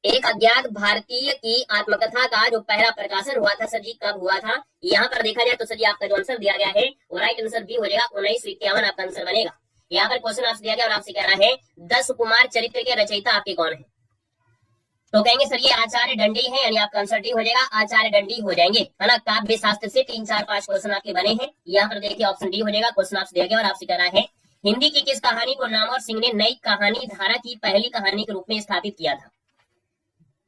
A: एक अज्ञात भारतीय की आत्मकथा का जो पहला प्रकाशन हुआ था सर जी कब हुआ था। यहाँ पर देखा जाए तो सर जी आपका जो आंसर दिया गया है वो राइट आंसर बी हो जाएगा, 1951 आपका आंसर बनेगा। यहाँ पर क्वेश्चन आपसे दिया गया और आपसे कह रहा है 10 कुमार चरित्र के रचयिता आपके कौन है। तो कहेंगे सर ये आचार्य दंडी है, यानी आपका आंसर डी हो जाएगा, आचार्य दंडी हो जाएंगे, है ना। काव्य शास्त्र से 3, 4, 5 क्वेश्चन आपके बने हैं। यहाँ पर देखिए ऑप्शन डी हो जाएगा। क्वेश्चन आपसे दिया गया और आपसे कह रहा है हिंदी की किस कहानी को नामवर सिंह ने नई कहानी धारा की पहली कहानी के रूप में स्थापित किया था।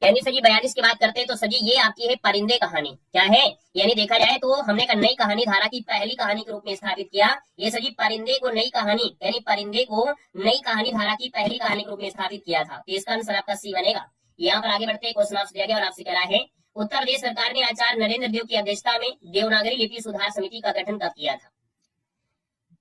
A: यानी सर जी 42 की बात करते हैं तो सर जी ये आपकी है परिंदे कहानी, क्या है, यानी देखा जाए तो हमने का नई कहानी धारा की पहली कहानी के रूप में स्थापित किया। ये सर जी परिंदे को नई कहानी, यानी परिंदे को नई कहानी धारा की पहली कहानी के रूप में स्थापित किया था। तो इसका आंसर आपका सी बनेगा। यहाँ पर आगे बढ़ते हैं। क्वेश्चन आपसे दिया गया और आपसे कह रहा है उत्तर प्रदेश सरकार ने आचार्य नरेंद्र देव की अध्यक्षता में देवनागरी लिपि सुधार समिति का गठन कब किया था।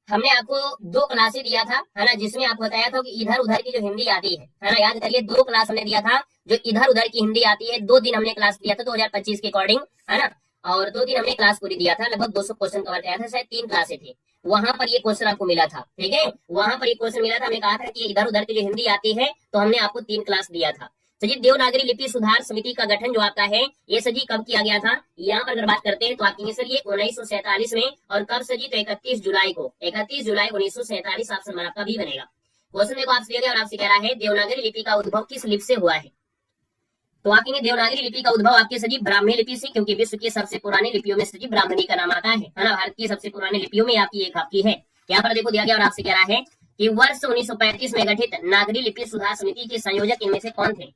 A: हमने आपको 2 क्लासें दिया था, है ना, जिसमें आपको बताया था कि इधर उधर की जो हिंदी आती है ना, याद करिए 2 क्लास हमने दिया था जो इधर उधर की हिंदी आती है। 2 दिन हमने क्लास दिया था 2025 के अकॉर्डिंग, है ना, और 2 दिन हमने क्लास पूरी दिया था, लगभग 200 क्वेश्चन कवर किया था, शायद 3 क्लासें थी। वहां पर ये क्वेश्चन आपको मिला था, ठीक है, वहां पर ये क्वेश्चन मिला था। हमने कहा था कि इधर उधर की जो हिंदी आती है तो हमने आपको 3 क्लास दिया था। सजी देवनागरी लिपि सुधार समिति का गठन जो आपका है ये सजी कब किया गया था। यहाँ पर अगर बात करते हैं तो आपकी सर ये 1947 में, और कब सजी तो 31 जुलाई को, 31 जुलाई 1947 ऑप्शन आपका भी बनेगा। क्वेश्चन देखो आपसे दिया गया और आपसे कह रहा है देवनागरी लिपि का उद्भव किस लिपि से हुआ है। तो आपकी देवनागरी लिपि का उद्भव आपके सजी ब्राह्मी लिपि से, क्योंकि विश्व की सबसे पुरानी लिपियों में सजी ब्राह्मणी का नाम आता है ना, भारत की सबसे पुरानी लिपियों में आपकी एक आपकी है। यहाँ पर देखो दिया गया और आपसे कह रहा है कि वर्ष 1935 में गठित नागरी लिपि सुधार समिति के संयोजक इनमें से कौन थे।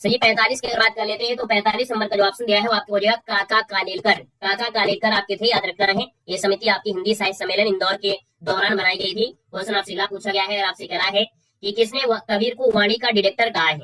A: सही 45 की अगर बात कर लेते हैं तो 45 नंबर का जो ऑप्शन दिया है वो आपको हो जाएगा काका कालेलकर। काका कालेलकर आपके थे, याद रखना है। ये समिति आपकी हिंदी साहित्य सम्मेलन इंदौर के दौरान बनाई गई थी। क्वेश्चन आपसे पूछा गया है और आपसे कह रहा है कि किसने कबीर को वाणी का डायरेक्टर कहा है।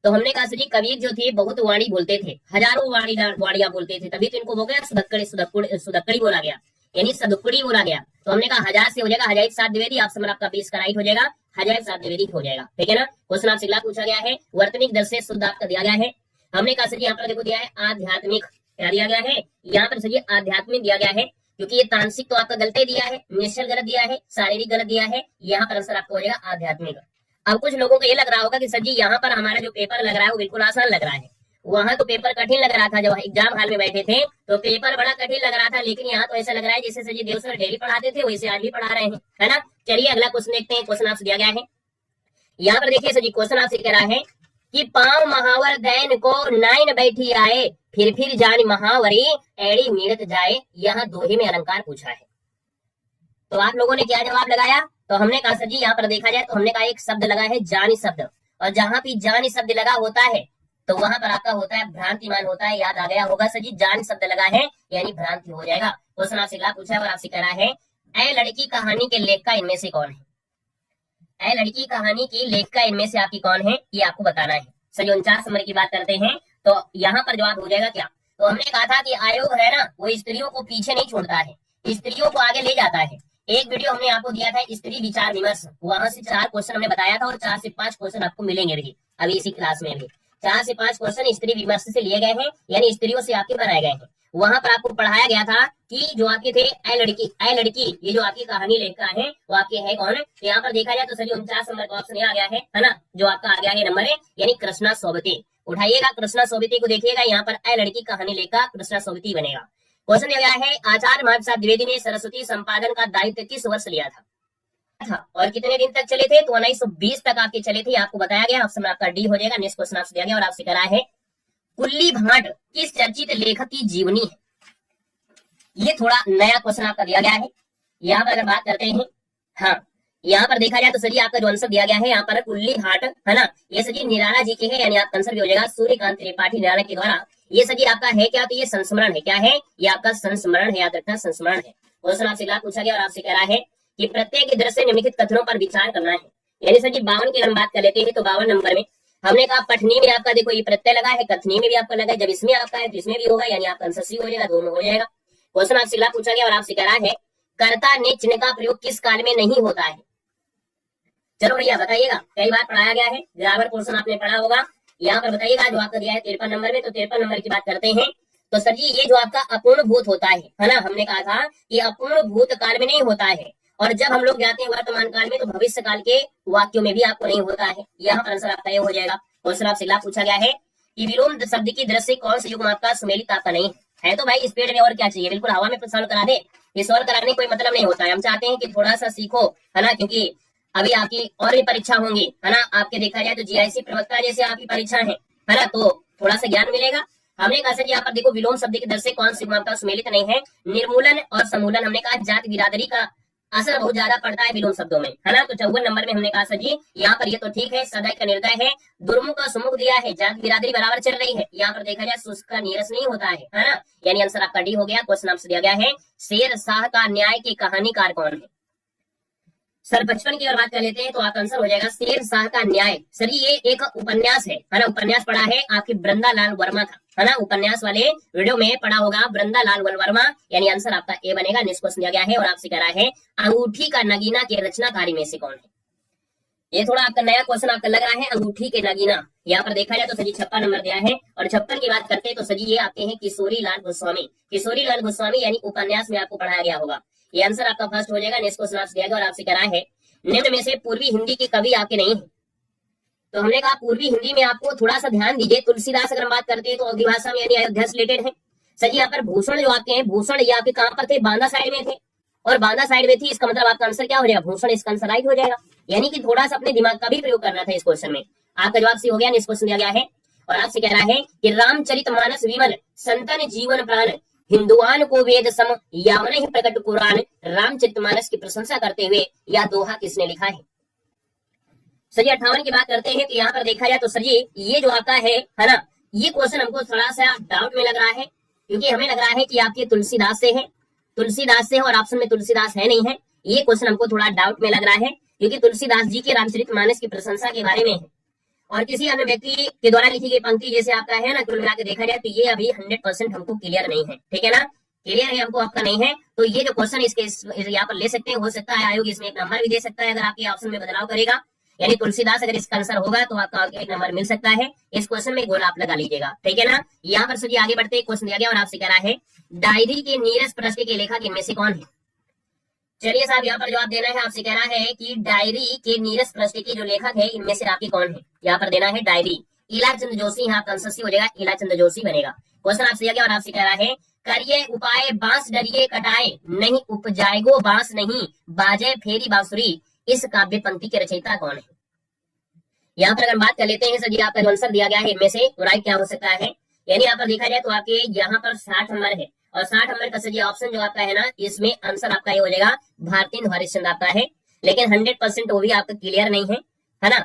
A: तो हमने कहा सर कबीर जो थे बहुत वाणी बोलते थे, हजारों वाणियां बोलते थे, तभी तो इनको हो गया सुदक्कड़ी बोला गया, यानी सदुक्कड़ी बोला गया। तो हमने कहा 1000 से हो जाएगा हजारी प्रसाद द्विवेदी, ऑप्शन आपका 20 का राइट हो जाएगा, हजारी प्रसाद द्विवेदी हो जाएगा, ठीक है ना। क्वेश्चन आपसे पूछा गया है वर्तनिक दर से शुद्ध आपका दिया गया है। हमने कहा सर यहाँ पर देखो दिया है आध्यात्मिक, क्या दिया गया है यहाँ पर सर आध्यात्मिक दिया गया है, क्योंकि ये तांत्रिक तो आपका गलत दिया है, निश्चल गलत दिया है, शारीरिक गलत दिया है। यहाँ पर आंसर आपको हो जाएगा आध्यात्मिक। अब कुछ लोगों को ये लग रहा होगा कि सर जी यहाँ पर हमारा जो पेपर लग रहा है वो बिल्कुल आसान लग रहा है, वहां तो पेपर कठिन लग रहा था, जब एग्जाम हॉल में बैठे थे तो पेपर बड़ा कठिन लग रहा था, लेकिन यहाँ तो ऐसा लग रहा है जैसे सर जी देव सर डेली पढ़ाते थे वैसे आज भी पढ़ा रहे हैं, है ना। चलिए अगला क्वेश्चन देखते हैं। क्वेश्चन आपसे दिया गया है, यहाँ पर देखिए सर जी क्वेश्चन आपसे कह रहा है कि पांव महावर दैन को नाइन बैठी आए, फिर जान महावरी एड़ी मीणत जाए, यहाँ दोहे में अलंकार पूछा है। तो आप लोगों ने क्या जवाब लगाया। तो हमने कहा सर जी यहाँ पर देखा जाए तो हमने कहा एक शब्द लगा है जानी शब्द, और जहां भी जान शब्द लगा होता है तो वहां पर आपका होता है भ्रांतिमान होता है। याद आ गया होगा सर जी, जान शब्द लगा है यानी भ्रांति हो जाएगा। क्वेश्चन आपसे अगला पूछा है और आपसे कह रहा है ए लड़की कहानी के लेखक इनमें से कौन है। ए लड़की कहानी की लेखिका इनमें से आपकी कौन है, ये आपको बताना है। सर 49 नंबर की बात करते हैं तो यहाँ पर जवाब हो जाएगा क्या। तो हमने कहा था कि आयोग है ना वो स्त्रियों को पीछे नहीं छोड़ता है, स्त्रियों को आगे ले जाता है। एक वीडियो हमने आपको दिया था स्त्री विचार विमर्श, वहां से 4 क्वेश्चन हमने बताया था और 4 से 5 क्वेश्चन आपको मिलेंगे भी अभी इसी क्लास में भी। 4 से 5 क्वेश्चन स्त्री विमर्श से लिए गए हैं, यानी स्त्रियों से आपके बनाए गए हैं। वहां पर आपको पढ़ाया गया था कि जो आपके थे ए लड़की ये जो आपकी कहानी लेखिका है वो आपके है कौन। तो यहाँ पर देखा जाए तो सर 49 नंबर का ऑप्शन आ गया है ना, जो आपका आ गया है नंबर है, यानी कृष्णा सोबती। उठाइएगा कृष्णा सोबती को, देखिएगा यहाँ पर ए लड़की कहानी लेखिका कृष्णा सोबती बनेगा। क्वेश्चन दिया गया है आचार्य महाप्रसाद द्विवेदी ने सरस्वती संपादन का दायित्व किस वर्ष लिया था और कितने दिन तक चले थे। तो 1920 तक आपके चले थे, आपको बताया गया। ऑप्शन आपका डी हो जाएगा। नेक्स्ट क्वेश्चन आपसे दिया गया और आपसे करा है कुल्ली भाट किस चर्चित लेखक की जीवनी है। ये थोड़ा नया क्वेश्चन आपका दिया गया है। यहाँ पर अगर बात करते हैं, हाँ यहाँ पर देखा जाए तो सर आपका जो आंसर दिया गया है यहाँ पर कुल्ली भाट है ना, ये सर निराला जी के है, यानी आपका आंसर भी हो जाएगा सूर्यकांत त्रिपाठी निराला के द्वारा। ये सर आपका है क्या, तो ये संस्मरण है। क्या है ये आपका संस्मरण है, याद रखना संस्मरण है। क्वेश्चन आपसे अगला पूछा गया और आपसे कह रहा है कि प्रत्येक दृश्य निम्नलिखित कथनों पर विचार करना है। यानी सर 52 की हम बात कर लेते हैं तो 52 नंबर में हमने कहा पठनी में आपका देखो ये प्रत्यय लगा है, कथनी में भी आपका लगा है, जब इसमें आपका है तो इसमें भी होगा, यानी आपका आंसर सी हो जाएगा, दोनों हो जाएगा। क्वेश्चन आपसे अगला पूछा गया और आपसे कह रहा है कर्ता ने चिन्ह का प्रयोग किस काल में नहीं होता है। चलो भैया बताइएगा, कई बार पढ़ाया गया है, ग्रामर पोर्शन आपने पढ़ा होगा। यहाँ पर बताइएगा जो आपका दिया है 53 नंबर में, तो 53 नंबर की बात करते हैं तो सर जी ये जो आपका अपूर्ण भूत होता है ना, हमने कहा था कि अपूर्ण भूत काल में नहीं होता है, और जब हम लोग जाते हैं वर्तमान काल में तो भविष्य काल के वाक्यों में भी आपको नहीं होता है। यहाँ पर आंसर आपका ये हो जाएगा। क्वेश्चन आपसे अगला पूछा गया है कि विलोम शब्द की दृष्टि कौन से युग्म आपका सुमेलित आपका नहीं है। तो भाई स्पीड में और क्या चाहिए, बिल्कुल हवा में सॉल्व करा दे। ये सॉल्व कराने कोई मतलब नहीं होता है, हम चाहते हैं कि थोड़ा सा सीखो है ना, क्योंकि अभी आपकी और भी परीक्षा होंगी है ना। आपके देखा जाए तो जीआईसी प्रवक्ता जैसे आपकी परीक्षा है ना, तो थोड़ा सा ज्ञान मिलेगा। हमने कहा सर यहाँ पर देखो विलोम शब्द की दर से कौन सी आपका सुमेलित नहीं है। निर्मूलन और समूलन, हमने कहा जाति बिरादरी का असर बहुत ज्यादा पड़ता है विलोम शब्दों में है ना। तो 54 नंबर में हमने कहा सर जी यहाँ पर ये तो ठीक है, सदय का निर्दय है, दुर्मुख का सुमुख दिया है, जाति बिरादरी बराबर चल रही है। यहाँ पर देखा जाए शुष्क का नीरस नहीं होता है ना, यानी आंसर आपका डी हो गया। क्वेश्चन आपसे दिया गया है शेर शाह का न्याय के कहानीकार कौन है। सर 55 की अगर बात कर लेते हैं तो आपका आंसर हो जाएगा शेर शाह का न्याय। सर ये एक उपन्यास है ना, उपन्यास पढ़ा है आपकी वृंदालाल वर्मा का है ना, उपन्यास वाले वीडियो में पढ़ा होगा वृंदालाल वर्मा, यानी आंसर आपका ए बनेगा। नेक्स्ट क्वेश्चन दिया गया है और आपसे कह रहा है अंगूठी का नगीना के रचनाकारी में से कौन है। ये थोड़ा आपका नया क्वेश्चन आपका लग रहा है, अंगूठी के नगीना। यहाँ पर देखा जाए तो सजी 56 नंबर दिया है, और 56 की बात करते हैं तो सजी ये आते हैं किशोरी लाल गोस्वामी। किशोरी लाल गोस्वामी यानी उपन्यास में आपको पढ़ाया गया होगा, ये आंसर आपका फर्स्ट हो जाएगा। नेक्स्ट क्वेश्चन आपसे दिया गया और आपसे कह रहा है निम्न में से पूर्वी हिंदी के कवि आपके नहीं है। तो हमने कहा पूर्वी हिंदी में आपको थोड़ा सा ध्यान दीजिए। तुलसीदास अगर बात करते हैं तो अवधी भाषा में यानी अयोध्या से रिलेटेड है। सर यहाँ पर भूषण जो आपके हैं, भूषण ये आपके कहाँ पर थे, बांदा साइड में थे, और बांदा साइड में थी, इसका मतलब आपका आंसर क्या हो जाएगा, भूषण। इसका आंसर राइट हो जाएगा, यानी कि थोड़ा सा अपने दिमाग का भी प्रयोग करना था इस क्वेश्चन में। आपका जवाब सी हो गया। नेक्स्ट क्वेश्चन दिया गया है और आपसे कह रहा है कि रामचरितमानस विमल संतन जीवन प्राण हिंदुआन को वेद सम यावन ही प्रकट कुरान, रामचरितमानस की प्रशंसा करते हुए यह दोहा किसने लिखा है। सर 58 की बात करते हैं तो यहाँ पर देखा जाए तो सर ये जो आपका है ना, ये क्वेश्चन हमको थोड़ा सा डाउट में लग रहा है, क्योंकि हमें लग रहा है कि आपके तुलसीदास से है, तुलसीदास से है, और ऑप्शन में तुलसीदास है नहीं है। ये क्वेश्चन हमको थोड़ा डाउट में लग रहा है, क्योंकि तुलसीदास जी के रामचरितमानस की प्रशंसा के बारे में है, और किसी अन्य व्यक्ति के द्वारा लिखी गई पंक्ति जैसे आपका है ना, कुल मिला के देखा जाए तो ये अभी 100% हमको क्लियर नहीं है। ठीक है ना, क्लियर है हमको, आपका नहीं है। तो ये जो क्वेश्चन इसके यहाँ पर ले सकते हैं, हो सकता है आयोग इसमें एक नंबर भी दे सकता है अगर आपके ऑप्शन में बदलाव करेगा, यानी तुलसीदास अगर इसका आंसर होगा तो आपका एक नंबर मिल सकता है। इस क्वेश्चन में गोल आप लगा लीजिएगा। ठीक है ना, यहाँ पर सर आगे बढ़ते क्वेश्चन दिया गया और आपसे कह रहा है डायरी के नीरस प्रश्न के लेखक इनमें से कौन है। चलिए साहब यहाँ पर जवाब देना है। आपसे कह रहा है कि डायरी के नीरस प्रश्न के जो लेखक है इनमें से आपके कौन है। यहाँ पर देना है डायरी, इलाचंद जोशी। यहाँ का आंसर सी हो जाएगा, इलाचंद जोशी बनेगा। क्वेश्चन आपसे दिया गया और आपसे कह रहा है करिए उपाय बांस डरिए कटाए नहीं उपजाएगो बांस नहीं बाजे फेरी बांसुरी, इस काव्य पंक्ति के रचयिता कौन है। यहाँ पर अगर बात कर लेते हैं सर जी आपका जो आंसर दिया गया है इनमें से राइट क्या हो सकता है, यानी यहाँ पर देखा जाए तो आपके यहाँ पर 60 नंबर है, और 60 नंबर का सर जी ऑप्शन जो आपका है ना, इसमें आंसर आपका ये हो जाएगा भारतीय हरिश्चंद्र आपका है, लेकिन 100% वो भी आपका क्लियर नहीं है ना।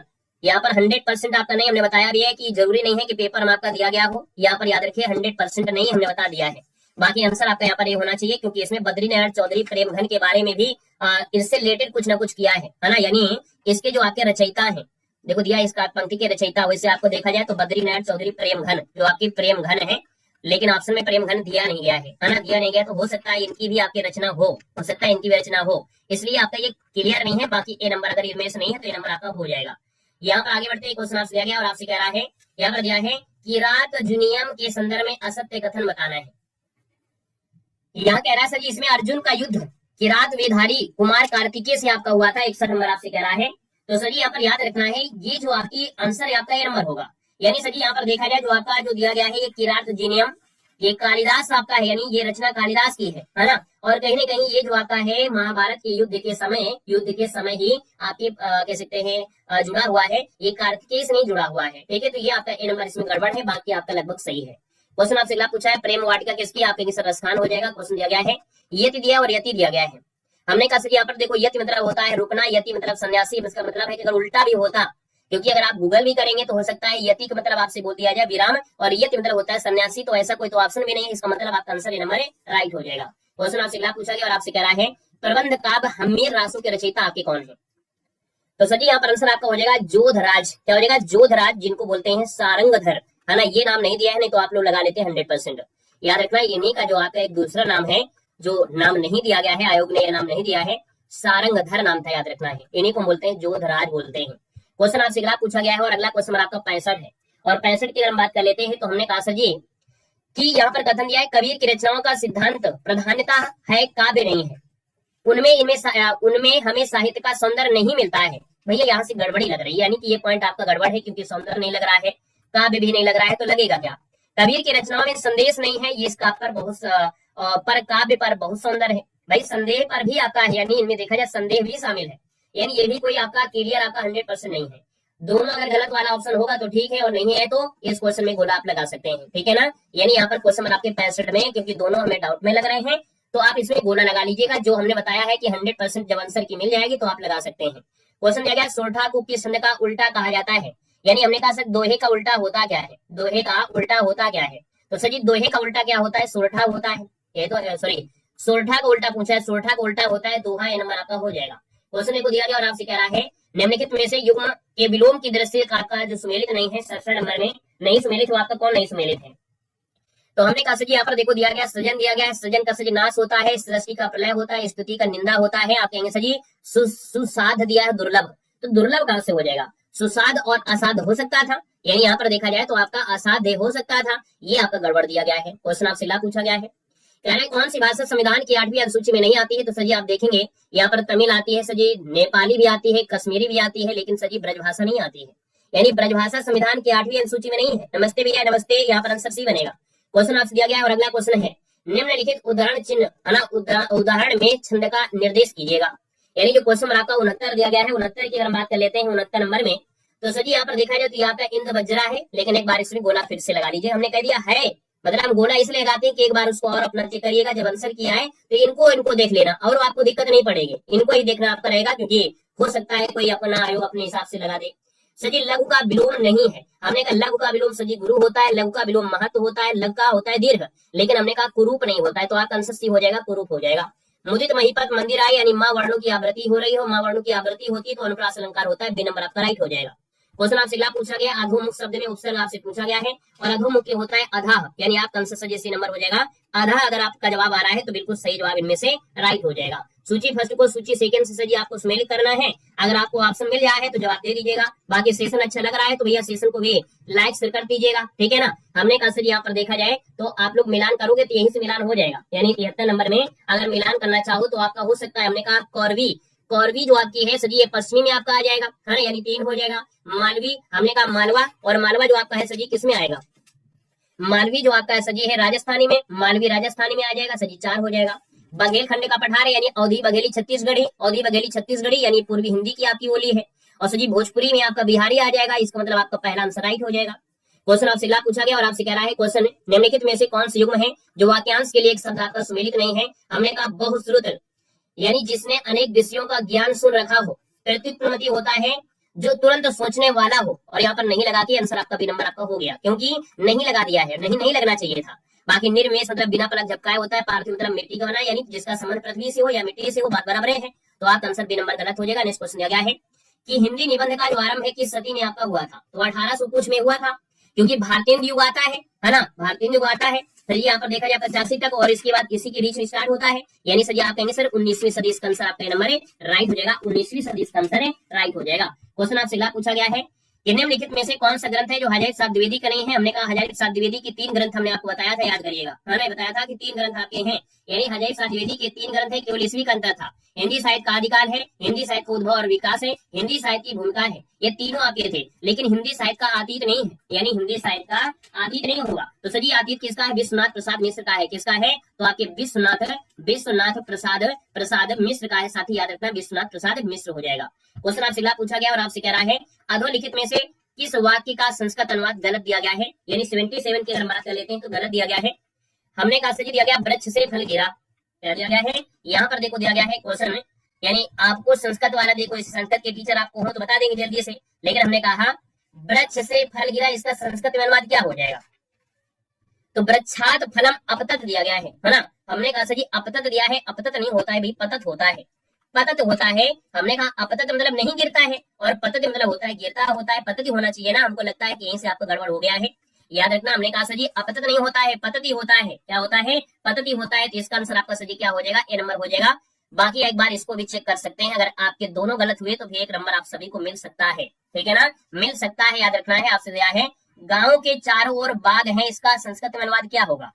A: यहाँ पर 100% आपका नहीं, हमने बताया भी है कि जरूरी नहीं है कि पेपर में आपका दिया गया हो, यहाँ पर याद रखिए 100% नहीं हमने बता दिया है। बाकी आंसर आपका यहाँ पर ये होना चाहिए, क्योंकि इसमें बद्रीनारायण चौधरी प्रेमघन के बारे में भी इससे रिलेटेड कुछ ना कुछ किया है ना, यानी इसके जो आपके रचयिता है, देखो दिया इसका पंक्ति के रचयिता, वैसे आपको देखा जाए तो बद्रीनारायण चौधरी प्रेमघन जो आपकी प्रेमघन है, लेकिन ऑप्शन में प्रेमघन दिया नहीं गया है ना, दिया नहीं गया, तो हो सकता है इनकी भी आपकी रचना हो सकता है इनकी भी रचना हो, इसलिए आपका ये क्लियर नहीं है। बाकी ए नंबर अगर इनमें से नहीं है तो ये नंबर आपका हो जाएगा। यहाँ पर आगे बढ़ते हैं, क्वेश्चन आपसे दिया गया और आपसे कह रहा है, यहाँ पर दिया है किरात जुनियम के संदर्भ में असत्य कथन बताना है। यहाँ कह रहा है सर जी इसमें अर्जुन का युद्ध किरात वेधारी कुमार कार्तिकेय से आपका हुआ था, 61 नंबर आपसे कह रहा है। तो सर जी यहाँ पर याद रखना है, ये जो आपकी आंसर है आपका ये नंबर होगा, यानी सर जी यहाँ पर देखा जाए जो आपका जो दिया गया है ये किरात जुनियम, ये कालिदास आपका है, यानी ये रचना कालिदास की है ना, और कहीं ना कहीं ये जो आपका है महाभारत के युद्ध के समय ही आपके कह सकते हैं जुड़ा हुआ है, ये कार्तिकेय से नहीं जुड़ा हुआ है, ठीक है। तो ये आपका ए नंबर इसमें गड़बड़ है, बाकी आपका लगभग सही है। क्वेश्चन आपसे अगला पूछा है, प्रेम वाटिका किसकी, आपके सर रसखान हो जाएगा। क्वेश्चन दिया गया है यति दिया और यति दिया गया है। हमने कहा सर यहाँ पर देखो यति मतलब होता है रुकना, यति मतलब सन्यासी, इसका मतलब है कि अगर उल्टा भी होता, क्योंकि अगर आप गूगल भी करेंगे तो हो सकता है यति का मतलब आपसे बोल दिया जाए विराम और यति मतलब होता है सन्यासी, तो ऐसा कोई तो ऑप्शन भी नहीं है, इसका मतलब आपका आंसर ये नंबर राइट हो जाएगा। क्वेश्चन आपसे अगला पूछा गया और आपसे कह रहा है प्रबंध काव्य हम्मीर रासों के रचयिता आपके कौन है। तो सर जी यहाँ पर आंसर आपका हो जाएगा जोधराज, क्या हो जाएगा जोधराज, जिनको बोलते हैं सारंगधर, है ना, ये नाम नहीं दिया है, नहीं तो आप लोग लगा लेते हैं 100%। याद रखना इन्हीं का जो आपका एक दूसरा नाम है, जो नाम नहीं दिया गया है, आयोग ने यह नाम नहीं दिया है, सारंगधर नाम था, याद रखना है, इन्हीं को बोलते हैं जोधराज बोलते हैं। क्वेश्चन आपसे अगला पूछा गया है और अगला क्वेश्चन आपका 65 है, और 65 की अगर हम बात कर लेते हैं तो हमने कहा सर जी कि यहाँ पर कथन दिया है कबीर की रचनाओं का सिद्धांत प्रधानता है, काव्य नहीं है, उनमें हमें साहित्य का सौंदर्य नहीं मिलता है। भैया यहाँ से गड़बड़ी लग रही है, यानी कि ये पॉइंट आपका गड़बड़ है, क्योंकि सौंदर्य नहीं लग रहा है, काव्य भी नहीं लग रहा है, तो लगेगा क्या, कबीर की रचनाओं में संदेश नहीं है, ये इसका पर बहुत पर काव्य पर बहुत सौंदर्य है। भाई संदेह पर भी आपका है, यानी इनमें देखा जाए संदेह भी शामिल है, यानी ये भी कोई आपका क्लियर आपका 100% नहीं है। दोनों अगर गलत वाला ऑप्शन होगा तो ठीक है, और नहीं है तो इस क्वेश्चन में गोला आप लगा सकते हैं, ठीक है ना। यानी यहाँ पर क्वेश्चन आपके 65 में, क्योंकि दोनों हमें डाउट में लग रहे हैं, तो आप इसमें गोला लगा लीजिएगा। जो हमने बताया है कि 100% जब आंसर की मिल जाएगी तो आप लगा सकते हैं। क्वेश्चन दिया गया सोरठा को किस छंद का उल्टा कहा जाता है, यानी हमने कहा सर दोहे का उल्टा होता क्या है, दोहे का उल्टा होता क्या है। तो सर जी दोहे का उल्टा क्या होता है, सोरठा होता है, ये तो सॉरी सोरठा का उल्टा पूछा है, सोरठा का उल्टा होता है दोहा, ये नंबर आपका हो जाएगा। क्वेश्चन को दिया गया और आपसे कह रहा है निम्नलिखित में से युग्म के विलोम की दृष्टि से आपका जो सुमेलित नहीं है 67 नंबर में नहीं सुमेलित हो, आपका कौन नहीं सुमेलित है। तो हमने कहा सर यहाँ पर देखो दिया गया सृजन दिया गया है, सृजन का सजी नाश होता है, सृष्टि का प्रलय होता है, स्तुति का निंदा होता है। आप कहेंगे सजी सुसाध दिया है दुर्लभ, तो दुर्लभ कहां से हो जाएगा, सुसाध और असाध हो सकता था, यानी यहाँ पर देखा जाए तो आपका असाध्य हो सकता था, ये आपका गड़बड़ दिया गया है। क्वेश्चन आपसे ला पूछा गया है, कह रहे कौन सी भाषा संविधान की 8वीं अनुसूची में नहीं आती है। तो सजी आप देखेंगे यहाँ पर तमिल आती है, सजी नेपाली भी आती है, कश्मीरी भी आती है, लेकिन सजी ब्रजभाषा नहीं आती है, यानी ब्रजभाषा संविधान की 8वीं अनुसूची में नहीं है। नमस्ते भैया नमस्ते, यहाँ पर आंसर सी बनेगा। क्वेश्चन आपसे दिया गया है और अगला क्वेश्चन है निम्नलिखित उदाहरण चिन्ह उदाहरण में छंद का निर्देश कीजिएगा, यानी जो क्वेश्चन आपका 69 दिया गया है, 69 की अगर हम बात कर लेते हैं 69 नंबर में, तो सर जी यहाँ पर देखा जाए तो यहाँ पे इंद बज्रा है, लेकिन एक बार इसमें गोला फिर से लगा लीजिए। हमने कह दिया है, मतलब हम गोला इसलिए लगाते हैं कि एक बार उसको और अपना चेक करिएगा, जब आंसर किया है तो इनको देख लेना और आपको दिक्कत नहीं पड़ेगी, इनको ही देखना आपका रहेगा, क्योंकि हो सकता है कोई अपना आयोग अपने हिसाब से लगा दे। सजी लघु का विलोम नहीं है, हमने कहा लघु का विलोम सजी गुरु होता है, लघु का विलोम महत्व होता है, लघु का होता है दीर्घ, लेकिन हमने कहा कुरूप नहीं होता है, तो आपका आंसर सी हो जाएगा, कुरूप हो जाएगा। मुदित महीपत मंदिर आए, यानी माँ वर्णों की आवृत्ति हो रही हो, माँ वर्णों की आवृत्ति होती है तो अनुप्रास अलंकार होता है, बी नंबर आपका राइट हो जाएगा। क्वेश्चन आपसे अगला पूछा गया अधोमुख शब्द में उपसर्ग आपसे पूछा गया है, और अधोमुख होता है अधाह, यानी आपका आंसर सजी सी नंबर हो जाएगा आधा। अगर आपका जवाब आ रहा है तो बिल्कुल सही जवाब इनमें से राइट हो जाएगा। सूची फर्स्ट को सूची सेकंड से सजी आपको सुमेलित करना है, अगर आपको ऑप्शन मिल जाए है तो जवाब दे दीजिएगा। बाकी सेशन अच्छा लग रहा है तो भैया सेशन को भी लाइक शेयर कर दीजिएगा, ठीक है ना। हमने कहा सर यहाँ पर देखा जाए तो आप लोग मिलान करोगे तो यहीं से मिलान हो जाएगा, यानी 73 नंबर में अगर मिलान करना चाहो तो आपका हो सकता है। हमने कहा कौरवी जो आपकी है सजी ये पश्चिमी में आपका आ जाएगा, है ना, यानी 3 हो जाएगा। मालवी हमने कहा मालवा, और मालवा जो आपका है सजी किसमें आएगा, मालवी जो आपका है सजी है राजस्थानी में, मालवी राजस्थानी में आ जाएगा, सजी 4 हो जाएगा। बघेलखंड का पठार है, यानी अवधी बघेली छत्तीसगढ़ी, यानी पूर्वी हिंदी की आपकी बोली है, और सजी भोजपुरी में आपका बिहारी आ जाएगा, इसका मतलब आपका पहला आंसर राइट हो जाएगा। क्वेश्चन आपसे अगला पूछा गया और आपसे कह रहा है क्वेश्चन निम्नलिखित में से कौन सा युग्म है जो वाक्यांश के लिए एक शब्द आपका सुमेलित नहीं है। हमने कहा बहुश्रुत, यानी जिसने अनेक विषयों का ज्ञान सुन रखा हो। प्रतित्वमति होता है जो तुरंत सोचने वाला हो, और यहाँ पर नहीं लगा के आंसर आपका बी नंबर आपका हो गया, क्योंकि नहीं लगा दिया है, नहीं लगना चाहिए था। बाकी निर्मेष मतलब बिना पलक झपकाए होता है, पार्थिव मतलब मिट्टी का बना, यानी जिसका संबंध पृथ्वी से हो या मिट्टी से हो, बात बराबर है। तो आपका आंसर बी नंबर गलत हो जाएगा। नेक्स्ट क्वेश्चन दिया गया है कि हिंदी निबंध का जो आरंभ है किस सदी में आपका हुआ था? तो 1800 कुछ में हुआ था, क्योंकि भारतीय युग आता है ना, भारतीय युग आता है। सर यहाँ पर देखा जाए 85 तक, और इसके बाद किसी के बीच में स्टार्ट होता है, यानी सर आप कहेंगे सर 19वीं सदी इसका आंसर आपका नंबर है राइट हो जाएगा। 19वीं सदी इसका आंसर है राइट हो जाएगा। क्वेश्चन आपसे अगला पूछा गया है कि निम्नलिखित में से कौन सा ग्रंथ है जो हजारी प्रसाद द्विवेदी का नहीं है? हमने कहा हजारी प्रसाद द्विवेदी के 3 ग्रंथ हमने आपको बताया था, याद करिएगा। हमने बताया था कि 3 ग्रंथ आपके हैं, यानी हजारी प्रसाद द्विवेदी के 3 ग्रंथ है, केवल ईस्वी का अंतर था। हिंदी साहित्य का आदिकाल है, हिंदी साहित्य का उद्भव और विकास है, हिंदी साहित्य की भूमिका है, ये तीनों आपके थे। लेकिन हिंदी साहित्य का अतीत नहीं है, यानी हिंदी साहित्य का अतीत नहीं होगा। तो सर ये अतीत किसका है? विश्वनाथ प्रसाद मिश्र का है। किसका है? तो आपके विश्वनाथ प्रसाद मिश्र का है। साथ ही याद रखना विश्वनाथ प्रसाद मिश्र हो जाएगा। क्वेश्चन आपसे अगला पूछा गया और आपसे कह रहा है अधोलिखित में से किस वाक्य का संस्कृत अनुवाद गलत दिया गया है? यानी 77 की अगर बात कर लेते हैं तो गलत दिया गया है। हमने कहा सर दिया गया वृक्ष से फल गिरा, क्या दिया गया है? यहाँ पर देखो दिया गया है क्वेश्चन में, यानी आपको संस्कृत वाला देखो, इस संस्कृत के टीचर आपको हो तो बता देंगे जल्दी से, लेकिन हमने कहा वृक्ष से फल गिरा, इसका संस्कृत में अनुवाद क्या हो जाएगा? तो वृक्षात फलम अपतत दिया गया है ना। हमने कहा सर जी अपतत दिया है, अपतत नहीं होता है भाई, पतत होता है, पतत होता है। हमने कहा अपतत मतलब नहीं गिरता है, और पतत मतलब होता है गिरता होता है, पतत ही होना चाहिए ना। हमको लगता है कि यहीं से आपको गड़बड़ हो गया है, याद रखना। हमने कहा सर जी अपतत नहीं होता है, पतत ही होता है। क्या होता है? पतत ही होता है। तो इसका आंसर आपका सर जी क्या हो जाएगा? ए नंबर हो जाएगा। बाकी एक बार इसको भी चेक कर सकते हैं, अगर आपके दोनों गलत हुए तो भी 1 नंबर आप सभी को मिल सकता है, ठीक है ना, मिल सकता है। याद रखना है। आपसे दिया है गांव के चारों ओर बाग है, इसका संस्कृत में अनुवाद क्या होगा?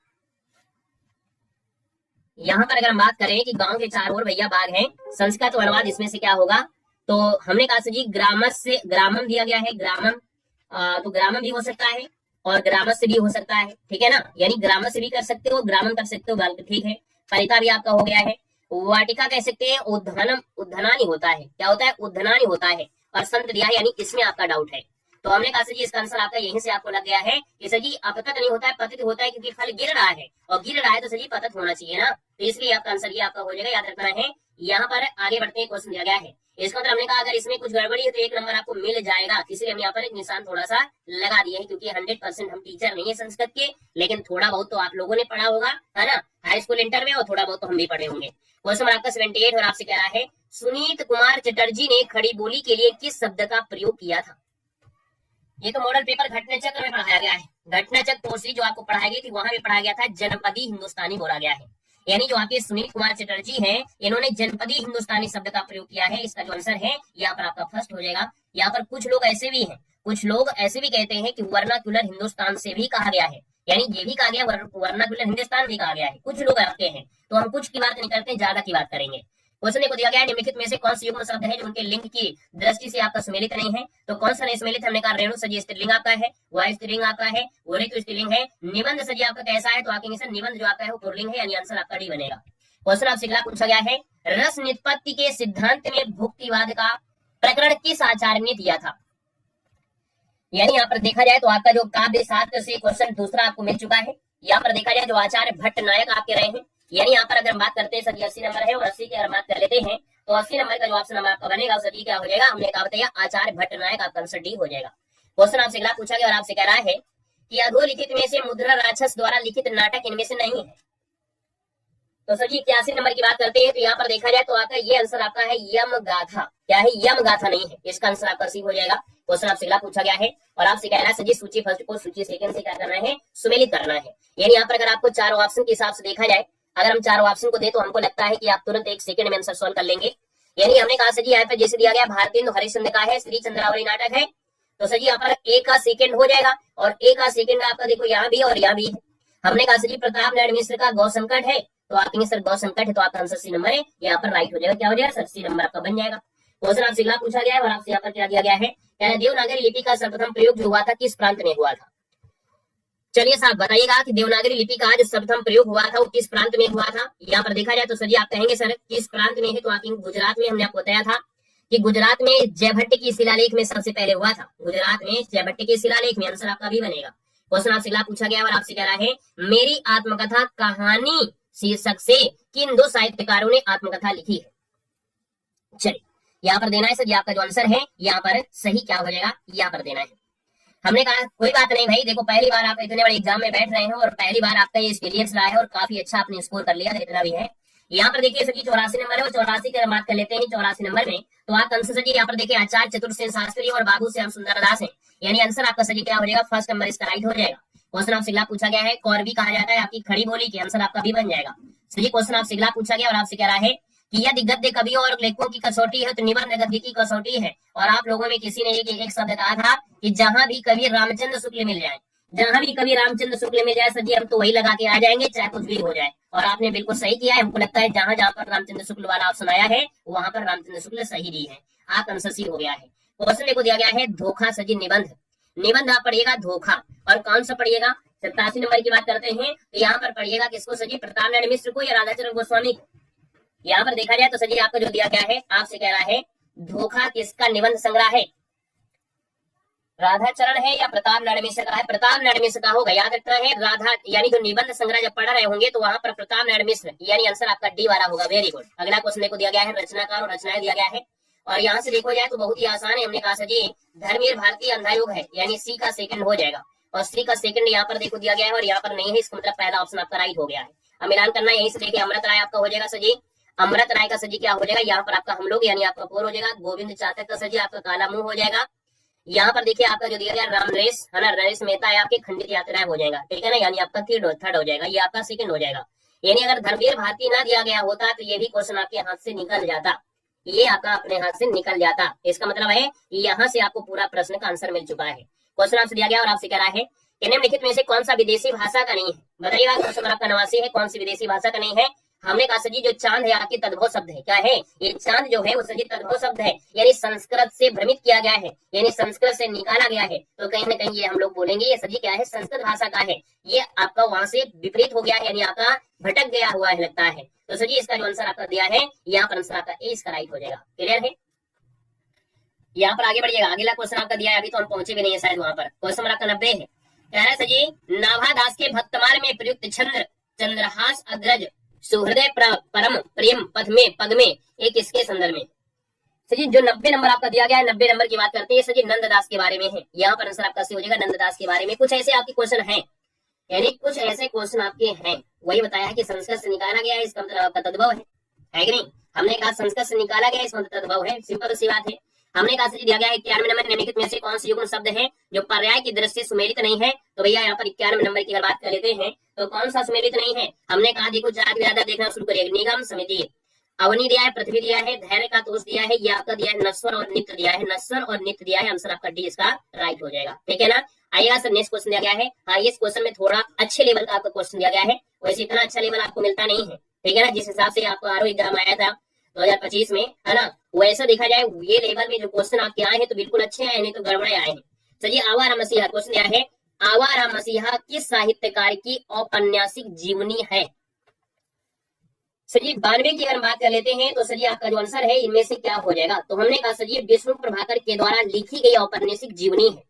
A: यहाँ पर अगर हम बात करें कि गांव के चारों ओर भैया बाग हैं, संस्कृत अनुवाद इसमें से क्या होगा? तो हमने कहा जी ग्रामस से ग्रामम दिया गया है, ग्रामम, तो ग्रामम भी हो सकता है और ग्रामस से भी हो सकता है, ठीक है ना, यानी ग्रामस से भी कर सकते हो, ग्रामम कर सकते हो, ठीक है। परिता भी आपका हो गया है। वाटिका कह सकते हैं, उद्यानम उद्यानानी होता है, क्या होता है? उद्यानानी होता है। और संत दिया है, यानी इसमें आपका डाउट है। तो हमने कहा सर जी इसका आंसर आपका यहीं से आपको लग गया है कि सर जी अपतत नहीं होता है, पतित होता है, क्योंकि फल गिर रहा है, और गिर रहा है तो सर जी पतित होना चाहिए ना। तो इसलिए आपका आंसर ये आपका हो जाएगा, याद रखना है। यहाँ पर आगे बढ़ते हैं, क्वेश्चन दिया गया है, इसका मतलब हमने कहा अगर इसमें कुछ गड़बड़ी है तो 1 नंबर आपको मिल जाएगा। इसलिए हम यहाँ पर एक निशान थोड़ा सा लगा दिए हैं, क्योंकि 100% हम टीचर नहीं है संस्कृत के, लेकिन थोड़ा बहुत तो आप लोगों ने पढ़ा होगा, है ना, हाई स्कूल इंटर में, और थोड़ा बहुत तो हम भी पढ़े होंगे। क्वेश्चन आपका 78 और आपसे कह रहा है सुनीत कुमार चटर्जी ने खड़ी बोली के लिए किस शब्द का प्रयोग किया था? ये तो मॉडल पेपर घटना चक्र में पढ़ाया गया है। घटना चक्र पोस्टी जो आपको पढ़ाई गई थी वहां भी पढ़ाया गया था, जनपदी हिंदुस्तानी बोला गया है। यानी जो आपके सुनील कुमार चटर्जी हैं, इन्होंने जनपदी हिंदुस्तानी शब्द का प्रयोग किया है। इसका जो आंसर है यहाँ पर आपका फर्स्ट हो जाएगा। यहाँ पर कुछ लोग ऐसे भी हैं, कुछ लोग ऐसे भी कहते हैं कि वर्नाक्युलर हिंदुस्तान से भी कहा गया है, यानी ये भी कहा गया, वर्नाक्युलर हिंदुस्तान भी कहा गया है। कुछ लोग आपके हैं, तो हम कुछ की बात नहीं करते, ज्यादा की बात करेंगे। क्वेश्चन को दिया गया है निम्नलिखित में से कौन सा युग्म शब्द है जो उनके लिंग की दृष्टि से आपका सम्मिलित नहीं है? तो कौन सा नहीं सम्मिलित? हमने कहा रेणु सजी स्त्रीलिंग आपका है, वायु स्त्रीलिंग आपका है, ऋतु स्त्रीलिंग है, निबंध सजी आपका कैसा है? तो आपके सर निबंध जो आपका है वो पुल्लिंग है, यानी आंसर आपका डी बनेगा। क्वेश्चन आपसे अगला पूछा गया है रस निष्पत्ति के सिद्धांत में भुक्तिवाद का प्रकरण किस आचार्य ने दिया था? यानी यहाँ पर देखा जाए तो आपका जो काव्य शास्त्र से क्वेश्चन दूसरा आपको मिल चुका है। यहाँ पर देखा जाए जो आचार्य भट्ट नायक आपके रहे हैं, यानी यहाँ पर अगर हम बात करते हैं सर 80 नंबर है, और 80 की अगर बात कर लेते हैं तो 80 नंबर का जो ऑप्शन नंबर आपका बनेगा सर क्या हो जाएगा? हमने कहा बताया आचार्य भट्ट नायक, आपका आंसर डी हो जाएगा। क्वेश्चन आपसे अगला पूछा गया और आपसे कह रहा है कि अधोलिखित में से मुद्रा राक्षस द्वारा लिखित नाटक इनमें से नहीं है। तो सर जी 81 नंबर की बात करते हैं तो यहाँ पर देखा जाए तो आपका ये आंसर आपका है यम गाथा। क्या है? यम गाथा नहीं है, इसका आंसर आपका सी हो जाएगा। क्वेश्चन आपसे अगला पूछा गया है और आपसे कह रहा है सर जी सूची फर्स्ट को सूची सेकंड से क्या करना है? सुमेलित करना है। यानी यहाँ पर अगर आपको चारों ऑप्शन के हिसाब से देखा जाए, अगर हम चारों ऑप्शन को दे तो हमको लगता है कि आप तुरंत 1 सेकंड में आंसर सॉल्व कर लेंगे। यानी हमने कहा सर जी यहाँ पर जैसे दिया गया भारतेंदु हरिश्चंद्र का है, श्री चंद्रावली नाटक है, तो सर जी यहाँ पर 1 का सेकंड हो जाएगा, और 1 का सेकंड आपका देखो यहाँ भी और यहाँ भी है। हमने कहा सर जी प्रताप नारायण मिश्र का गौ संकट है, तो आप कहेंगे सर गौ संकट है, तो आपका आंसर सी नंबर है, यहाँ पर राइट हो जाएगा। क्या हो जाएगा सर? सी नंबर आपका बन जाएगा। क्वेश्चन आपसे अगला पूछा गया है और आपसे यहाँ पर क्या दिया गया है? देवनागरी लिपि का सर्वप्रथम प्रयोग जो हुआ था किस प्रांत में हुआ था? चलिए साहब बताइएगा कि देवनागरी लिपि का जो सर्वप्रथम प्रयोग हुआ था वो किस प्रांत में हुआ था? यहाँ पर देखा जाए तो सर जी आप कहेंगे सर किस प्रांत में है? तो आप गुजरात में। हमने आपको बताया था कि गुजरात में जयभट्ट की शिलालेख में सबसे पहले हुआ था, गुजरात में जयभट्ट के शिलालेख में, आंसर आपका भी बनेगा। क्वेश्चन आपसे अगला पूछा गया और आपसे कह रहा है मेरी आत्मकथा कहानी शीर्षक से किन 2 साहित्यकारों ने आत्मकथा लिखी है? चलिए यहाँ पर देना है सर, आपका जो आंसर है यहाँ पर सही क्या हो जाएगा, यहाँ पर देना है। हमने कहा कोई बात नहीं भाई, देखो पहली बार आप इतने बड़े एग्जाम में बैठ रहे हैं और पहली बार आपका ये एक्सपीरियंस रहा है और काफी अच्छा आपने स्कोर कर लिया, इतना भी है। यहाँ पर देखिए सर 84 नंबर है और 84 की बात कर लेते हैं 84 नंबर में, तो आपका आंसर सर यहाँ पर देखिए आचार्य चतुर्सेन शास्त्री और बाबू श्याम सुंदर दास है, यानी आंसर आपका सर क्या हो जाएगा, फर्स्ट नंबर इसका राइट हो जाएगा। क्वेश्चन आपसे अगला पूछा गया है, कौरवी कहा जाता है आपकी खड़ी बोली की, आंसर आपका भी बन जाएगा। सही क्वेश्चन आपसे अगला पूछा गया और आपसे कह रहा है कि यदि गद्य कवियों और लेखकों की कसौटी है तो निबंध गद्य की कसौटी है। और आप लोगों में किसी ने एक शब्द कहा था कि जहां भी कवि रामचंद्र शुक्ल मिल जाए, जहां भी कवि रामचंद्र शुक्ल मिल जाए सर जी हम तो वही लगा के आ जाएंगे चाहे कुछ भी हो जाए। और आपने बिल्कुल सही किया है, हमको लगता है जहां जहां पर रामचंद्र शुक्ल वाला ऑप्शन आया है वहां पर रामचंद्र शुक्ल सही दी है, आप आंसर सी हो गया है। क्वेश्चन देखो दिया गया है धोखा सजी निबंध, निबंध आप पढ़िएगा धोखा, और कौन सा पढ़िएगा, 87 नंबर की बात करते हैं तो यहाँ पर पढ़िएगा किसको सजी, प्रताप नारायण मिश्र को या राधाचरण गोस्वामी को। यहाँ पर देखा जाए तो सजी आपका जो दिया गया है आपसे कह रहा है धोखा किसका निबंध संग्रह है, राधाचरण है या प्रताप नारायण मिश्र का है, प्रताप नारायण मिश्र का होगा, याद रखना है। राधा यानी जो निबंध संग्रह जब पढ़ रहे होंगे तो वहां पर प्रताप नारायण मिश्र, यानी आंसर आपका डी वाला होगा, वेरी गुड। अगला क्वेश्चन देखो दिया गया है रचनाकार और रचनाएं दिया गया है, और यहाँ से देखो जाए तो बहुत ही आसान है। हमने कहा सजी धर्मवीर भारती अंधायोग है, यानी सी का सेकंड हो जाएगा, और सी का सेकंड यहाँ पर देखो दिया गया है और यहाँ पर नहीं है, इसका मतलब पहला ऑप्शन आपका राइट हो गया है। अब मिलान करना यहीं से देखिए, अमृत राय आपका हो जाएगा सजी, अमृत राय का सजी क्या हो जाएगा, यहाँ पर आपका हम लोग यानी आपका 4 हो जाएगा। गोविंद चातक का सजी आपका काला मुंह हो जाएगा। यहाँ पर देखिए आपका जो दिया गया राम नरेश है ना, नरेश मेहता है आपके खंडित यात्राएं हो जाएगा, ठीक है ना, यानी आपका थर्ड हो जाएगा, ये आपका सेकंड हो जाएगा। यानी अगर धर्मवीर भारती ना दिया गया होता तो ये भी क्वेश्चन आपके हाथ से निकल जाता, ये आपका अपने हाथ से निकल जाता। इसका मतलब है यहाँ से आपको पूरा प्रश्न का आंसर मिल चुका है। क्वेश्चन आपसे दिया गया और आपसे कह रहा है कि निम्नलिखित में से कौन सा विदेशी भाषा का नहीं है, बताइएगा। क्वेश्चन आपका 89 है, कौन सी विदेशी भाषा का नहीं है। हमने कहा सजी जो चांद है आपकी तद्भव शब्द है, क्या है ये चांद जो है वो सजी तद्भव शब्द है, यानी संस्कृत से भ्रमित किया गया है, यानी संस्कृत से निकाला गया है, तो कहीं ना कहीं ये हम लोग बोलेंगे ये सजी क्या है, संस्कृत भाषा का है। ये आपका वहां से विपरीत हो गया है, यानी आपका भटक गया हुआ है लगता है। तो सजी इसका जो आंसर आपका दिया है यहाँ पर आंसर आपका ए इसका राइट हो जाएगा। क्लियर है, यहाँ पर आगे बढ़िएगा। अगला क्वेश्चन आपका दिया है, अभी तो हम पहुंचे भी नहीं है शायद वहां पर। क्वेश्चन आपका 90 है, कह रहा है सजी नाभादास के भक्तमाल में प्रयुक्त छंद चंद्रहास अग्रज सुहृदय परम प्रेम पद में पग में एक किसके संदर्भ में। सजी जो 90 नंबर आपका दिया गया है, 90 नंबर की बात करते हैं सजी नंददास के बारे में है, यहाँ पर आंसर आपका सही हो जाएगा नंददास के बारे में। कुछ ऐसे आपके क्वेश्चन हैं, यानी कुछ ऐसे क्वेश्चन आपके हैं, वही बताया है कि संस्कृत से निकाला गया है, इसका मतलब आपका तद्भव है कि नहीं। हमने कहा संस्कृत से निकाला गया इसका मतलब तद्भव है, सिंपल सी बात है। हमने कहा दिया गया है 91 नंबर निम्नलिखित में से कौन से युग्म शब्द है जो पर्याय की दृष्टि से सुमेलित नहीं है। तो भैया यहाँ पर 91 नंबर की अगर बात कर लेते हैं तो कौन सा सुमेलित नहीं है। हमने कहा देखो ज्यादा देखना शुरू करिए, निगम समिति, अवनी दिया है, पृथ्वी दिया है, धैर्य का तोष दिया है, ये आपका दिया है नश्वर और नित्य दिया है, नश्वर और नित्य दिया है, आंसर आपका डी इसका राइट हो जाएगा, ठीक है ना। आइएगा सर नेक्स्ट क्वेश्चन दिया गया है। हाँ इस क्वेश्चन में थोड़ा अच्छे लेवल का आपका क्वेश्चन दिया गया है, वैसे इतना अच्छा लेवल आपको मिलता नहीं है, ठीक है ना। जिस हिसाब से आपको आरओ एग्जाम आया था 2025 में, है ना, वैसा देखा जाए ये लेवल में जो क्वेश्चन आपके आए हैं तो बिल्कुल अच्छे आए, नहीं तो गड़बड़े आए हैं। चलिए आवारा मसीहा क्वेश्चन दिया है, आवारा मसीहा किस साहित्यकार की औपन्यासिक जीवनी है। सर 92 की अगर बात कर लेते हैं तो सर आपका जो आंसर है इनमें से क्या हो जाएगा। तो हमने कहा सर विष्णु प्रभाकर के द्वारा लिखी गई औपन्यासिक जीवनी है,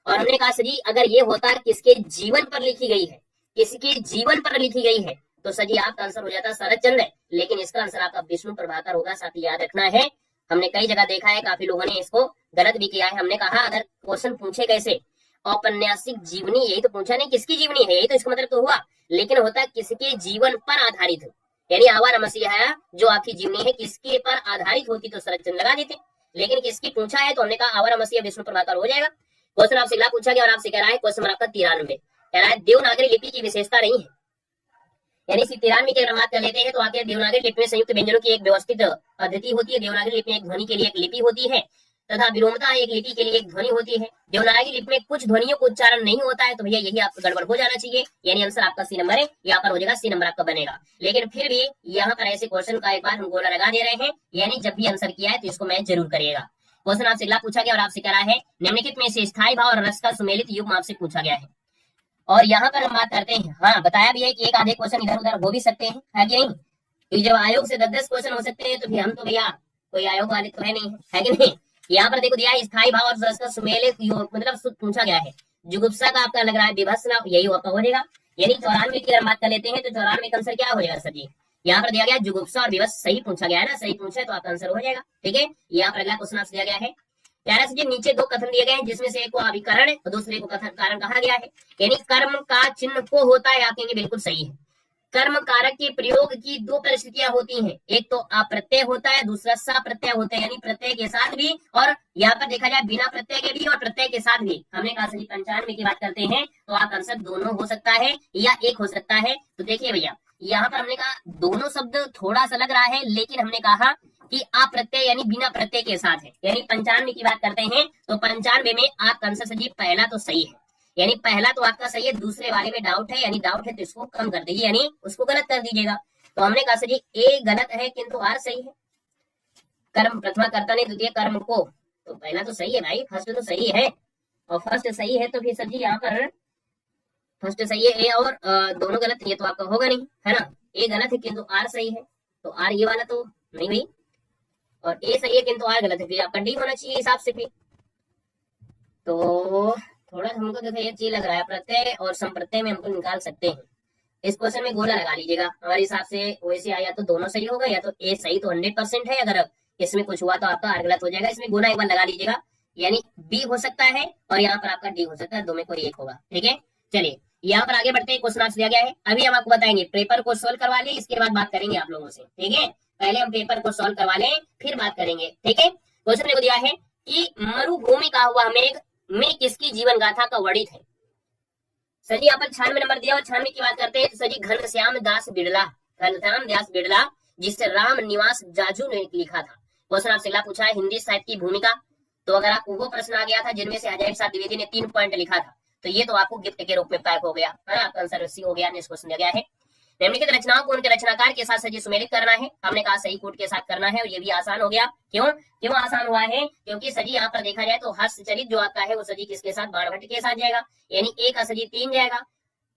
A: और हमने कहा सर अगर ये होता किसके जीवन पर लिखी गई है, किसके जीवन पर लिखी गई है, तो सर आपका आंसर हो जाता शरद चंद्र, लेकिन इसका आंसर आपका विष्णु प्रभाकर होगा। साथ ही याद रखना है, हमने कई जगह देखा है काफी लोगों ने इसको गलत भी किया है। हमने कहा अगर क्वेश्चन पूछे कैसे औपन्यासिक जीवनी, यही तो पूछा नहीं किसकी जीवनी है, यही तो इसका मतलब तो हुआ, लेकिन होता किसके जीवन पर आधारित हो, यानी आवारा मसीहा जो आपकी जीवनी है किसके पर आधारित होती तो शरद चंद्र लगा देते, लेकिन किसकी पूछा है तो हमने कहा आवारा मसीहा विष्णु प्रभाकर हो जाएगा। क्वेश्चन आपसे अगला पूछा गया और आपसे कह रहा है क्वेश्चन आपका 93 कह रहा है देवनागरी लिपि की विशेषता नहीं है, यानी इसी 93 की अगर बात कर लेते हैं तो आगे देवनागरी लिपि में संयुक्त व्यंजनों की एक व्यवस्थित पद्धति होती है। देवनागरी लिपि में एक ध्वनि के लिए एक लिपि होती है तथा विलोमता एक लिपि के लिए एक ध्वनि होती है। देवनागरी लिपि में कुछ ध्वनियों को उच्चारण नहीं होता है, तो भैया यही आपको गड़बड़ हो जाना चाहिए, यानी आंसर आपका सी नंबर है, यहाँ पर हो जाएगा सी नंबर आपका बनेगा। लेकिन फिर भी यहाँ पर ऐसे क्वेश्चन का एक बार हम गोला लगा दे रहे हैं, यानी जब भी आंसर किया है तो इसको मैं जरूर करिएगा। क्वेश्चन आपसे अगला पूछा गया और आपसे कह रहा है निम्नलिखित में से स्थायी भाव और रस का सुमेलित युग्म आपसे पूछा गया है, और यहाँ पर हम बात करते हैं। हाँ बताया भी है कि एक आधे क्वेश्चन इधर उधर हो भी सकते हैं, है कि नहीं, क्योंकि जब आयोग से 10-10 क्वेश्चन हो सकते हैं तो फिर हम तो भैया कोई आयोग वाले तो है नहीं, है कि नहीं। यहाँ पर देखो दिया है स्थायी भाव और रस का सुमेलित मतलब पूछा गया है। जुगुप्सा का आपका लग रहा है विभत्स, यही आपका हो जाएगा। यानी 94 की अगर बात कर लेते हैं तो 94 का आंसर क्या हो जाएगा सर जी, यहाँ पर दिया गया जुगुप्सा और विवश सही पूछा गया है ना, सही पूछा है तो आपका आंसर हो जाएगा। ठीक है, यहाँ पर अगला क्वेश्चन आपसे दिया गया है, प्यारा से नीचे दो कथन दिए गए हैं जिसमें से एक को अभिकरण और दूसरे को कथन कारण कहा गया है, यानी कर्म का चिन्ह को होता है, आप कहेंगे बिल्कुल सही है। कर्म कारक के प्रयोग की दो परिस्थितियां होती हैं, एक तो अप्रत्यय होता है, दूसरा सप्रत्यय होता है, यानी प्रत्यय के साथ भी और यहाँ पर देखा जाए बिना प्रत्यय के भी और प्रत्यय के साथ भी। हमने कहा सही 95 की बात करते हैं तो आप आंसर दोनों हो सकता है या एक हो सकता है। तो देखिए भैया यहाँ पर हमने कहा दोनों शब्द थोड़ा सा लग रहा है, लेकिन हमने कहा कि अप्रत्यय यानी बिना प्रत्यय के साथ है, यानी 95 की बात करते हैं तो 95 में आपका आंसर सही पहला तो सही है, यानी पहला तो आपका सही है, दूसरे वाले में डाउट है, यानी डाउट है तो इसको कम कर दीजिए, यानी उसको गलत कर दीजिएगा। तो हमने कहा सर जी ए गलत है किंतु आर सही है। कर्म प्रथमा कर्ता ने द्वितीय कर्म को, तो पहला तो सही है भाई, फर्स्ट तो सही है, और फर्स्ट सही है तो फिर सर जी यहाँ पर फर्स्ट सही है ए और दोनों गलत है, ये तो आपका होगा नहीं है ना, ए गलत है किंतु आर सही है, तो आर ये वाला तो नहीं भाई, और ए सही है किंतु आर गलत है, फिर आपका डी होना चाहिए हिसाब से। फिर तो थोड़ा हमको देखो एक चीज लग रहा है, प्रत्यय और संप्रत्यय में हमको निकाल सकते हैं। इस क्वेश्चन में गोला लगा लीजिएगा, हमारे हिसाब से वैसे आया तो दोनों सही होगा, या तो ए सही तो 100% है, अगर इसमें कुछ हुआ तो आपका आर गलत हो जाएगा। इसमें गोला एक बार लगा लीजिएगा, यानी बी हो सकता है और यहाँ पर आपका डी हो सकता है, दो में कोई एक होगा। ठीक है, चलिए यहाँ पर आगे बढ़ते हैं, क्वेश्चन आपसे दिया गया है, अभी हम आपको बताएंगे पेपर को सोल्व करवा लें, इसके बाद बात करेंगे आप लोगों से। ठीक है, पहले हम पेपर को सोल्व करवा लें फिर बात करेंगे। ठीक है, क्वेश्चन को दिया है कि मरुभूमि का हुआ मेघ में किसकी जीवन गाथा का वर्णित है। सर जी यहाँ पर 96 नंबर दिया और 96 की बात करते हैं तो सर जी घनश्याम दास बिड़ला जिससे राम निवास जाजू ने लिखा था। क्वेश्चन आपसे अगला पूछा है हिंदी साहित्य की भूमिका, तो अगर आपको वो प्रश्न आ गया था जिनमें से अजय प्रसाद द्विवेदी ने 3 पॉइंट लिखा था तो ये तो आपको गिफ्ट के रूप में पैक हो गया है ना, आपका आंसर सी हो गया। नेक्स्ट क्वेश्चन दिया गया है निम्नलिखित रचनाओं को उनके रचनाकार के साथ सजी सुमेलित करना है। हमने कहा सही कूट के साथ करना है और ये भी आसान हो गया। क्यों आसान हुआ है, क्योंकि सजी यहाँ पर देखा जाए तो हस्तचलित जो आपका है वो सजी किसके साथ, बाणभट्ट के साथ जाएगा, यानी ए का सजी 3 जाएगा,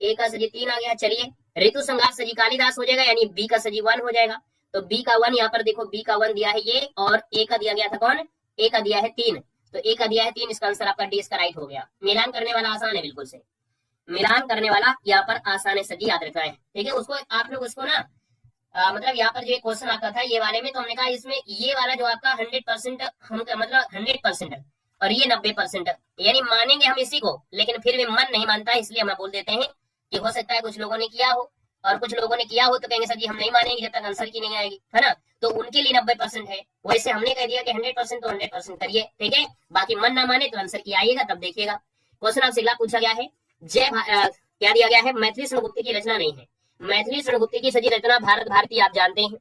A: ए का सजी 3 आ गया। चलिए ऋतु संघात सजी कालिदास हो जाएगा, यानी बी का सजी 1 हो जाएगा, तो बी का 1 यहाँ पर देखो, बी का 1 दिया है ये, और ए का दिया गया था कौन, ए का दिया है 3, तो ए का दिया है 3, इसका आंसर आपका डी इसका राइट हो गया। मिलान करने वाला आसान है, बिल्कुल से मिलान करने वाला यहाँ पर आसान है, सजी याद रखना है। ठीक है, उसको आप लोग उसको ना मतलब यहाँ पर जो क्वेश्चन आता था ये वाले में, तो हमने कहा इसमें ये वाला जो आपका 100% हम मतलब 100% और ये 90%, यानी मानेंगे हम इसी को, लेकिन फिर भी मन नहीं मानता, इसलिए हम बोल देते हैं कि हो सकता है कुछ लोगों ने किया हो और कुछ लोगों ने किया हो तो कहेंगे सर जी हम नहीं मानेंगे जब तक आंसर की नहीं आएगी, है ना, तो उनके लिए 90% है। वैसे हमने कह दिया कि 100% तो 100% करिए, ठीक है, बाकी मन ना माने तो आंसर की आइएगा तब देखिएगा। क्वेश्चन आपसे अगला पूछा गया है, क्या दिया गया है, मैथिली शरणगुप्त की रचना नहीं है। मैथिली शरणगुप्त की सजी रचना भारत भारती आप जानते हैं,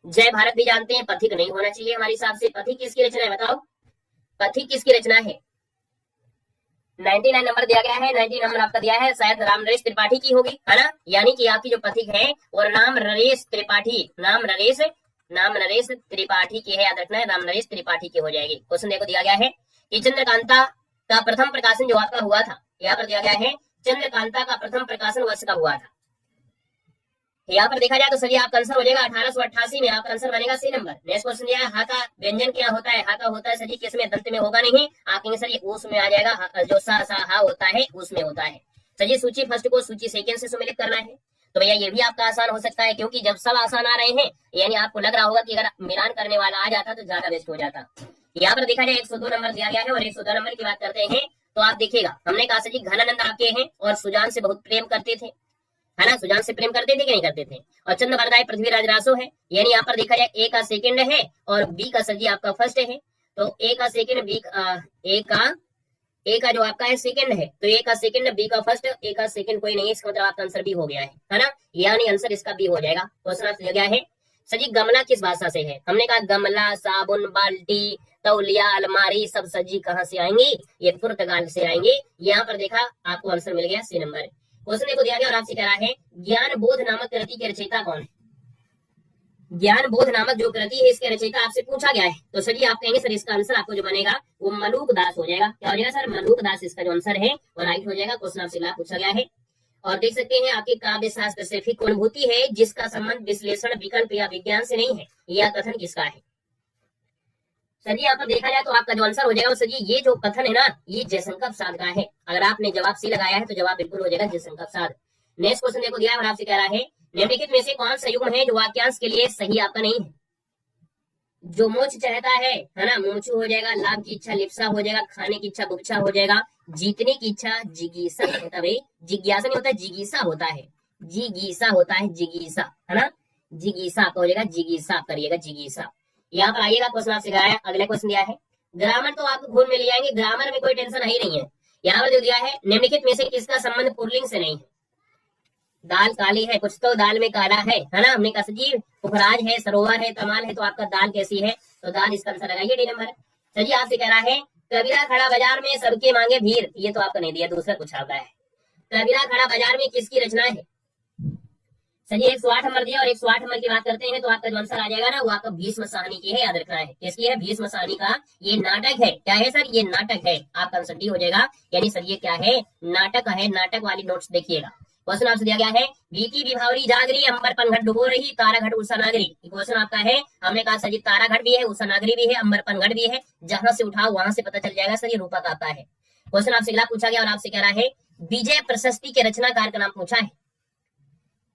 A: जय भारत भी जानते हैं, पथिक नहीं होना चाहिए हमारे हिसाब से। पथिक किसकी रचना है बताओ, पथिक किसकी रचना है। 99 नंबर दिया गया है, 90 नंबर आपका दिया है, शायद राम नरेश त्रिपाठी की होगी, है ना, यानी कि आपकी जो पथिक है और नाम नरेश त्रिपाठी की है, याद रखना है, राम नरेश त्रिपाठी की हो जाएगी। क्वेश्चन देखो दिया गया है कि चंद्रकांता का प्रथम प्रकाशन जो आपका हुआ था, यहाँ पर दिया गया है चंद्रकांता का प्रथम प्रकाशन वर्ष का हुआ था। यहाँ पर देखा जाए तो सही आपका आंसर हो जाएगा 1888 में, आपका आंसर बनेगा सी नंबर। नेक्स्ट क्वेश्चन दिया है, हा का व्यंजन क्या होता है। हा का होता है सही किसमें, दंत में होगा नहीं, आप कहेंगे सर ये उस में आ जाएगा, जो सा हा होता है उसमें होता है। सही सूची फर्स्ट को सूची सेकंड से सुमेलित करना है, तो भैया ये भी आपका आसान हो सकता है, क्योंकि जब सब आसान आ रहे हैं यानी आपको लग रहा होगा कि अगर मिलान करने वाला आ जाता तो ज्यादा बेस्ट हो जाता। यहाँ पर देखा जाए 102 नंबर दिया गया है और 102 नंबर की बात करते हैं तो आप देखिएगा, हमने कहा सर घनानंद आपके हैं और सुजान से बहुत प्रेम करते थे, है ना, सुजान से प्रेम करते थे कि नहीं करते थे, और चंद्र वरदाई पृथ्वीराज रासो है, यानी यहाँ पर देखा जाए ए का सेकंड है और बी का सर जी आपका फर्स्ट है, तो ए का सेकंड बी ए का जो आपका है सेकंड है, तो ए का सेकंड बी का फर्स्ट, ए का सेकंड कोई नहीं, इसका मतलब आपका आंसर बी हो गया है ना, यानी आंसर इसका बी हो जाएगा। क्वेश्चन आपसे दिया गया है सजी गमला किस भाषा से है। हमने कहा गमला, साबुन, बाल्टी, तौलिया, अलमारी सब सजी कहाँ से आएंगी, ये पुर्तगाल से आएंगे। यहाँ पर देखा आपको आंसर मिल गया सी नंबर। क्वेश्चन को दिया गया और आपसे कह रहा है ज्ञान बोध नामक कृति के रचयिता कौन है। ज्ञान बोध नामक जो कृति है इसके रचयिता आपसे पूछा गया है, तो सर जी आप कहेंगे सर इसका आंसर आपको जो बनेगा वो मलूक दास हो जाएगा। क्या हो जाएगा सर, मलूक दास इसका जो आंसर है वो राइट हो जाएगा। क्वेश्चन आपसे पूछा गया है और देख सकते हैं आपके काव्य शास्त्र से फिर अनुभूति है जिसका संबंध विश्लेषण, विकल्प या विज्ञान से नहीं है, यह कथन किसका है। सर जी यहाँ पर देखा जाए तो आपका जो आंसर हो जाएगा सर जी ये जो कथन है ना ये जयशंकर प्रसाद का है। अगर आपने जवाब सी लगाया है तो जवाब बिल्कुल हो जाएगा जयशंकर प्रसाद। नेक्स्ट क्वेश्चन देखो दिया है और आपसे कह रहा है निम्नलिखित में से कौन सा युग्म है जो वाक्यांश के लिए सही आपका नहीं है? जो मोक्ष चाहता है ना, मोचू हो जाएगा, लाभ की इच्छा लिप्सा हो जाएगा, खाने की इच्छा बुभुक्षा हो जाएगा, जीतने की इच्छा जिगीसा होता है, जिज्ञासा नहीं होता, जिगीसा होता है, जिगीसा होता है, जिगीसा है ना, जिगीसा आपका हो जाएगा, जिगीसा आप करिएगा, जिगीसा। यहाँ पर आइएगा, क्वेश्चन आपसे कराया, अगला क्वेश्चन दिया है, ग्रामर तो आपको खून में ले जाएंगे, ग्रामर में कोई टेंशन ही नहीं है। यहाँ पर जो दिया है, निम्नलिखित में से किसका संबंध पुल्लिंग से नहीं है? दाल काली है, कुछ तो दाल में काला है ना, हमने कहा सजी पुखराज है, सरोवर है, तमाल है, तो आपका दाल कैसी है? तो दाल इसका आंसर लगाइए डी नंबर। सजी आपसे कह रहा है कबीरा खड़ा बाजार में सबके मांगे भीड़, ये तो आपका नहीं दिया, दूसरा कुछ आता है। कबीरा खड़ा बाजार में किसकी रचना है? सजी 108 नंबर दिया, और 108 नंबर की बात करते हैं तो आपका जो आंसर आ जाएगा ना, वो आपका भीष्म साहनी की है, याद रखना है। किसकी है? भीष्म साहनी का ये नाटक है। क्या है सर? ये नाटक है, आपका आंसर डी हो जाएगा। यानी सर ये क्या है? नाटक है। नाटक वाली नोट्स देखिएगा। क्वेश्चन आपसे दिया गया है, बीती विभावरी जागरी, अंबर पनघट डुबो रही, तारा घट उषा नागरी। क्वेश्चन आपका है, हमने कहा सर जी तारा घट भी है, उषा नागरी भी है, अंबर पनघट भी है, जहां से उठाओ वहां से पता चल जाएगा सर ये रूपक आता है। क्वेश्चन आपसे अगला पूछा गया और आपसे कह रहा है विजय प्रशस्ति के रचनाकार का नाम पूछा है।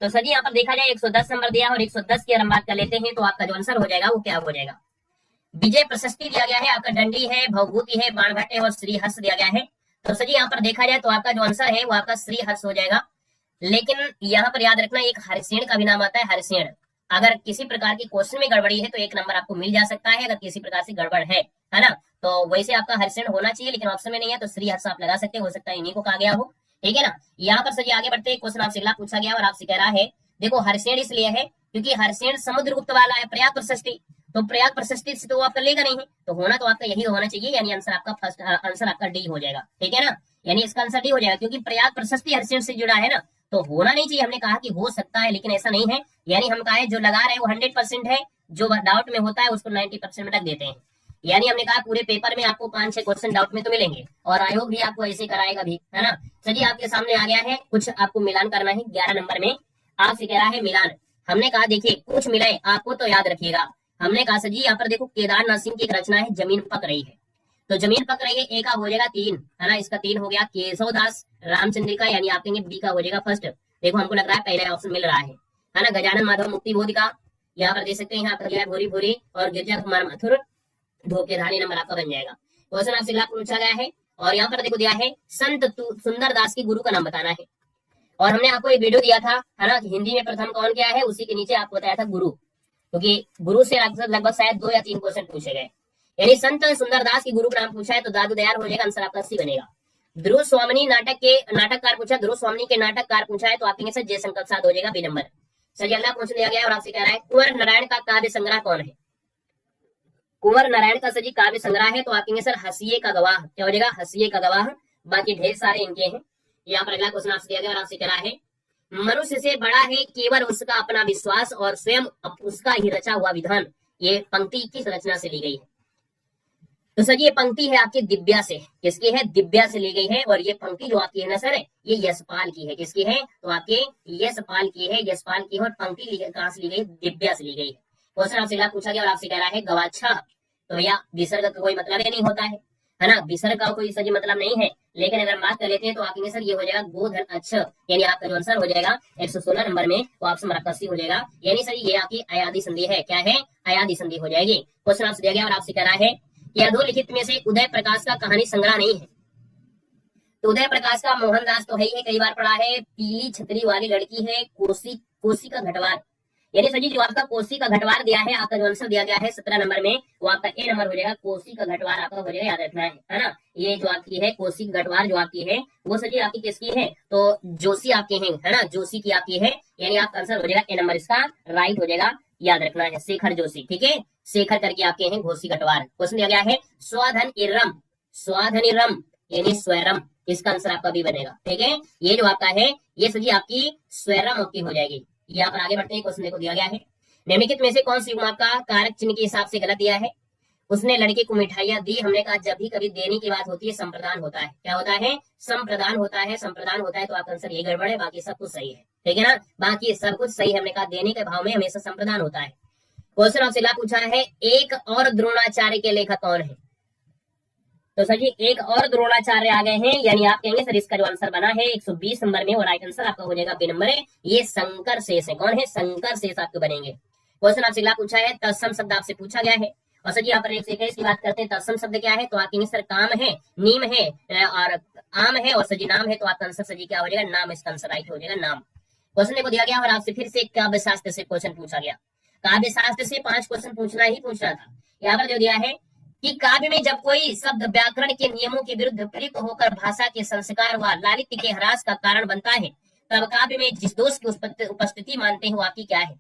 A: तो सर जी यहाँ पर देखा जाए 110 नंबर दिया और 110 की अगर हम बात कर लेते हैं तो आपका जो आंसर हो जाएगा वो क्या हो जाएगा? विजय प्रशस्ति दिया गया है, आपका दंडी है, भवभूति है, बाणभट्ट है और श्रीहर्ष दिया गया है। तो सर जी यहाँ पर देखा जाए तो आपका जो आंसर है वो आपका श्रीहर्ष हो जाएगा। लेकिन यहाँ पर याद रखना एक हरिसेन का भी नाम आता है, हरिसेन। अगर किसी प्रकार की क्वेश्चन में गड़बड़ी है तो एक नंबर आपको मिल जा सकता है, अगर किसी प्रकार से गड़बड़ है ना, तो वैसे आपका हरिसेन होना चाहिए, लेकिन ऑप्शन में नहीं है तो श्रीहर्ष आप लगा सकते हैं, हो सकता है इन्हीं को कहा गया हो, ठीक है ना। यहाँ पर सर आगे बढ़ते क्वेश्चन आपसे अगला पूछा गया और आपसे कह रहा है देखो हरिसेन इसलिए है क्योंकि हरिसेन समुद्रगुप्त वाला है, प्रयाग प्रशस्ति, तो प्रयाग प्रशस्ति से तो आपका लेगा नहीं है, तो होना तो आपका यही होना चाहिए, यानी आंसर आपका फर्स्ट आंसर आपका डी हो जाएगा, ठीक है ना। यानी इसका आंसर डी हो जाएगा क्योंकि प्रयाग प्रशस्ति हरिसेन से जुड़ा है ना, तो होना नहीं चाहिए। हमने कहा कि हो सकता है लेकिन ऐसा नहीं है, यानी हम कहा जो लगा रहे हैं वो 100% है, जो डाउट में होता है उसको 90% में रख देते हैं। यानी हमने कहा पूरे पेपर में आपको 5-6 क्वेश्चन डाउट में तो मिलेंगे और आयोग भी आपको ऐसे कराएगा भी, है ना। चलिए आपके सामने आ गया है, कुछ आपको मिलान करना है 11 नंबर में, आपसे कह रहा है मिलान। हमने कहा देखिए कुछ मिले आपको तो याद रखिएगा। हमने कहा सर जी यहाँ पर देखो केदारनाथ सिंह की एक रचना है जमीन पक रही है, तो जमीन पक रही है ए का हो जाएगा 3, है ना, इसका 3 हो गया। केशव दास रामचंद्रिका यानी आप कहेंगे बी का हो जाएगा फर्स्ट। देखो हमको लग रहा है पहला ऑप्शन मिल रहा है ना। गजानन माधव मुक्ति बोधिका यहाँ पर दे सकते हैं, यहाँ पर गया भूरी भूरी और गिरजा कुमार माथुर धोखेधारी नंबर आपका बन जाएगा। क्वेश्चन आपसे अगला पूछा गया है और यहाँ पर देखो दिया है संत सुंदर दास की गुरु का नाम बताना है, और हमने आपको एक वीडियो दिया था, है ना, हिंदी में प्रथम कौन क्या है, उसी के नीचे आपको बताया था गुरु, क्योंकि गुरु से लगभग शायद 2 या 3 क्वेश्चन पूछे गए। यानी संत सुंदर दास की गुरु का नाम पूछा है तो दादू दयाल हो जाएगा, आंसर आपका सी बनेगा। ध्रुव स्वामिनी नाटक के नाटककार पूछा, ध्रुव स्वामिनी के नाटककार पूछा है तो आपके सर जयशंकर प्रसाद हो जाएगा बी नंबर। सर अगला क्वेश्चन दिया गया और आपसे कह रहा है कुंवर नारायण का काव्य संग्रह कौन है? कुंवर नारायण का सजी काव्य संग्रह है तो आपके सर हंसिए का गवाह, क्या हो जाएगा? हंसिए का गवाह। बाकी ढेर सारे इनके हैं। यहाँ पर अगला क्वेश्चन आपसे दिया गया और आपसे कह रहा है मनुष्य से बड़ा है केवल उसका अपना विश्वास और स्वयं उसका ही रचा हुआ विधान, ये पंक्ति किस रचना से ली गई है? तो सर ये पंक्ति है आपकी दिव्या से, किसकी है? दिव्या से ली गई है। और ये पंक्ति जो आपकी है ना सर, ये यशपाल की है। किसकी है? तो आपके यशपाल की है, यशपाल की है। और पंक्ति कहां से ली गई? दिव्या से ली गई है। क्वेश्चन आपसे अगला पूछा गया और आपसे कह रहा है गवाच्छा, तो भैया विसर्ग का कोई मतलब ही नहीं होता है ना, विसर्ग का कोई सही मतलब नहीं है। लेकिन अगर बात कर लेते हैं तो आपके सर ये हो जाएगा गोधन अच्छ, यानी आपका जो आंसर हो जाएगा 116 नंबर में, वो ऑप्शन आपका सी हो जाएगा। यानी सर ये आपकी अयादी संधि है। क्या है? अयादी संधि हो जाएगी। क्वेश्चन आपसे दिया गया और आपसे कह रहा है कि अधोलिखित में से उदय प्रकाश का कहानी संग्रह नहीं है। तो उदय प्रकाश का मोहनदास तो है ही है, कई बार पढ़ा है। पीली छतरी वाली लड़की है कोसी का घटवार, यानी सर जी जो आपका कोसी का घटवार दिया है, आपका जो आंसर दिया गया है 17 नंबर में, वो आपका ए नंबर हो जाएगा। कोसी का घटवार आपका हो जाएगा, याद रखना है ना। ये जो आपकी है कोसी घटवार जो आपकी है वो सर जी आपकी किसकी है? तो जोशी आपके हैं, है ना, जोशी की आपकी है। यानी आपका आंसर हो जाएगा ए नंबर, इसका राइट हो जाएगा, याद रखना है, शेखर जोशी, ठीक है। शेखर करके आपके हैं घोसी घटवार। क्वेश्चन दिया गया है स्वाधन इरम, स्वाधन इरम यानी स्वरम, इसका आंसर आपका भी बनेगा, ठीक है। ये जो आपका है ये सर जी आपकी स्वरम आपकी हो जाएगी। यहाँ पर आगे बढ़ते हैं। क्वेश्चन को दिया गया है निम्नलिखित में से कौन सी आपका कारक चिन्ह के हिसाब से गलत दिया है? उसने लड़के को मिठाइयां दी। हमने कहा जब भी कभी देने की बात होती है संप्रदान होता है। क्या होता है? संप्रदान होता है। संप्रदान होता है तो आपका आंसर ये गड़बड़ है, बाकी सब कुछ सही है, ठीक है ना। बाकी सब कुछ सही है। हमने कहा देने के भाव में हमेशा संप्रदान होता है। क्वेश्चन आपसे पूछा है एक और द्रोणाचार्य के लेखक कौन है? तो सर जी एक और द्रोणाचार्य आ गए हैं, यानी आप कहेंगे सर इसका जो आंसर बना है 120 नंबर में, और राइट आंसर आपका हो जाएगा बी नंबर है, ये शंकर शेष है। कौन है? शंकर शेष आपके बनेंगे। क्वेश्चन आपसे अगला पूछा है, तत्सम शब्द आपसे पूछा गया है। और सर जी यहाँ पर 121 की बात करते हैं, तत्सम शब्द क्या है? तो आप कहेंगे सर काम है, नीम है और आम है और सर जी नाम है, तो आपका आंसर सर जी क्या हो जाएगा? नाम, इसका आंसर राइट हो जाएगा नाम। क्वेश्चन को दिया गया और आपसे फिर से काव्य शास्त्र से क्वेश्चन पूछा गया। काव्य शास्त्र से 5 क्वेश्चन पूछना ही पूछना था। यहाँ पर जो दिया है कि काव्य में जब कोई शब्द व्याकरण के नियमों के विरुद्ध प्रयुक्त होकर भाषा के संस्कार व लालित्य के ह्रास का कारण बनता है, तब काव्य में जिस दोष की उपस्थिति मानते हो आपकी क्या है?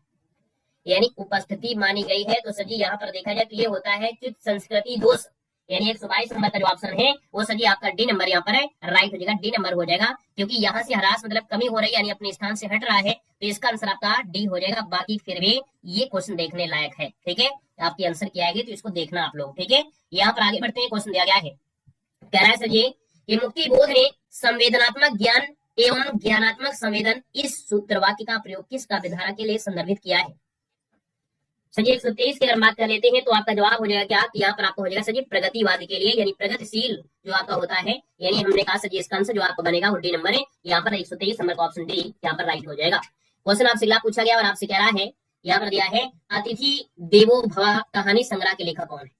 A: यानी उपस्थिति मानी गई है। तो सजी यहाँ पर देखा जाए तो ये होता है चित्त संस्कृति दोष, यानी 122 नंबर का जो ऑप्शन है वो सजी आपका डी नंबर यहाँ पर है, राइट हो जाएगा, डी नंबर हो जाएगा, क्योंकि यहाँ से ह्रास मतलब कमी हो रही है, यानी अपने स्थान से हट रहा है, तो इसका आंसर आपका डी हो जाएगा। बाकी फिर भी ये क्वेश्चन देखने लायक है, ठीक है, आपकी आंसर क्या आएगी तो इसको देखना आप लोग, ठीक है। यहाँ पर आगे बढ़ते हैं, क्वेश्चन दिया गया है, कह रहा है सर ये कि मुक्ति बोध ने संवेदनात्मक ज्ञान एवं ज्ञानात्मक संवेदन इस सूत्र वाक्य का प्रयोग किस काव्यधारा के लिए संदर्भित किया है? सजी 123 की अगर बात कर लेते हैं तो आपका जवाब हो जाएगा क्या? कि यहाँ पर आपको हो जाएगा सजी प्रगतिवाद के लिए, यानी प्रगतिशील जो आपका होता है, यानी हमने कहा सजी इसका आंसर जो आपका बनेगा वो डी नंबर है। यहाँ पर 123 नंबर का ऑप्शन डी यहाँ पर राइट हो जाएगा। क्वेश्चन आपसे अगला पूछा गया और आपसे कह रहा है, यहाँ पर दिया है अतिथि देवो भव कहानी संग्रह के लेखक कौन है?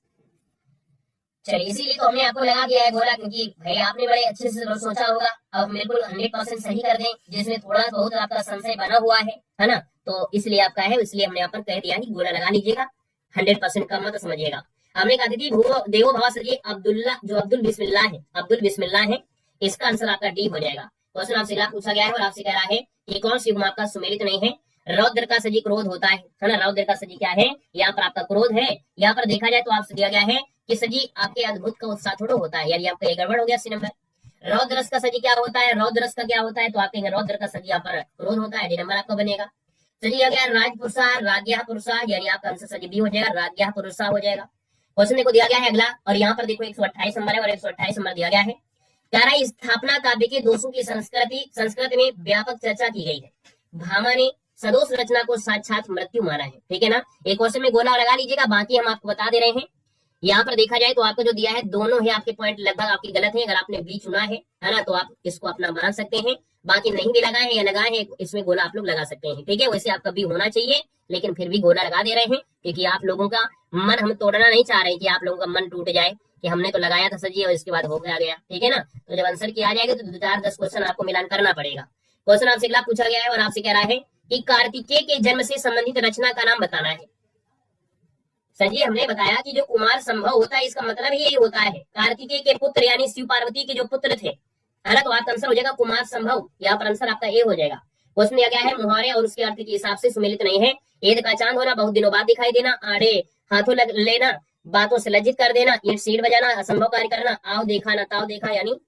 A: चलिए इसीलिए तो हमने आपको लगा दिया है गोला, क्योंकि भाई आपने बड़े अच्छे से सोचा होगा, अब बिल्कुल 100% सही कर दें, जिसमें थोड़ा बहुत आपका संशय बना हुआ है ना, तो इसलिए आपका है, इसलिए हमने यहाँ पर कह दिया कि गोला लगा लीजिएगा, 100% का मत समझिएगा। हमने कहा थी देवो भव सर अब्दुल्ला जो अब्दुल बिस्मिल्लाह है, इसका आंसर आपका डी हो जाएगा। क्वेश्चन आपसे पूछा गया है और आपसे कह रहा है कि कौन सी आपका सुमेलित नहीं है? रौद्र का सजी क्रोध होता है ना, रौद्र का सजी क्या है? यहाँ पर आपका क्रोध है। यहाँ पर देखा जाए तो आपसे दिया गया है कि सजी आपके अद्भुत का उत्साह थोड़ा होता है, यानी आपका गड़बड़ हो गया सी नंबर। रौद्रस का सजी क्या होता है? रौद्रस का क्या होता है? तो आप कहेंगे रौद्र का सजी यहाँ पर क्रोध होता है, डी नंबर आपका बनेगा। सजी आ गया राजपुरुषा राज्ञा पुरुषा, यानी आपका आंसर सजी बी हो जाएगा, राज्ञा पुरुषा हो जाएगा। क्वेश्चन देखो दिया गया है अगला, और यहाँ पर देखो 128 नंबर है और 128 नंबर दिया गया है, कह रहा है स्थापना काव्य के दोषों की संस्कृत में व्यापक चर्चा की गई है। भामा ने सदोष रचना को साक्षात मृत्यु माना है, ठीक है ना। एक क्वेश्चन में गोला लगा लीजिएगा, बाकी हम आपको बता दे रहे हैं। यहाँ पर देखा जाए तो आपको जो दिया है दोनों ही आपके पॉइंट लगभग आपकी गलत है। अगर आपने बी चुना है ना, तो आप इसको अपना मान सकते हैं, बाकी नहीं भी लगाए हैं या लगाए हैं इसमें गोला आप लोग लगा सकते हैं, ठीक है। वैसे आपका बी होना चाहिए, लेकिन फिर भी गोला लगा दे रहे हैं, क्योंकि आप लोगों का मन हम तोड़ना नहीं चाह रहे कि आप लोगों का मन टूट जाए कि हमने तो लगाया था सर जी और इसके बाद हो गया, ठीक है ना। तो जब आंसर किया जाएगा तो 4-10 क्वेश्चन आपको मिलान करना पड़ेगा। क्वेश्चन आपसे अगला पूछा गया है और आपसे कह रहा है कि कार्तिकेय के जन्म से संबंधित रचना का नाम बताना है। सर जी हमने बताया कि जो कुमार संभव होता है इसका मतलब ही यही होता है, कार्तिकेय के पुत्र यानी शिव पार्वती के जो पुत्र थे, है ना, तो आपका आंसर हो जाएगा कुमार संभव, यहाँ पर आंसर आपका ए हो जाएगा। क्वेश्चन दिया गया है मुहावरे और उसके अर्थ के हिसाब से सुमेलित नहीं है। ईद का चांद होना, बहुत दिनों बाद दिखाई देना, आड़े हाथों लेना, बातों से लज्जित कर देना, ईंट से ईंट बजाना, असंभव कार्य करना, आओ देखा ना ताओ देखा, यानी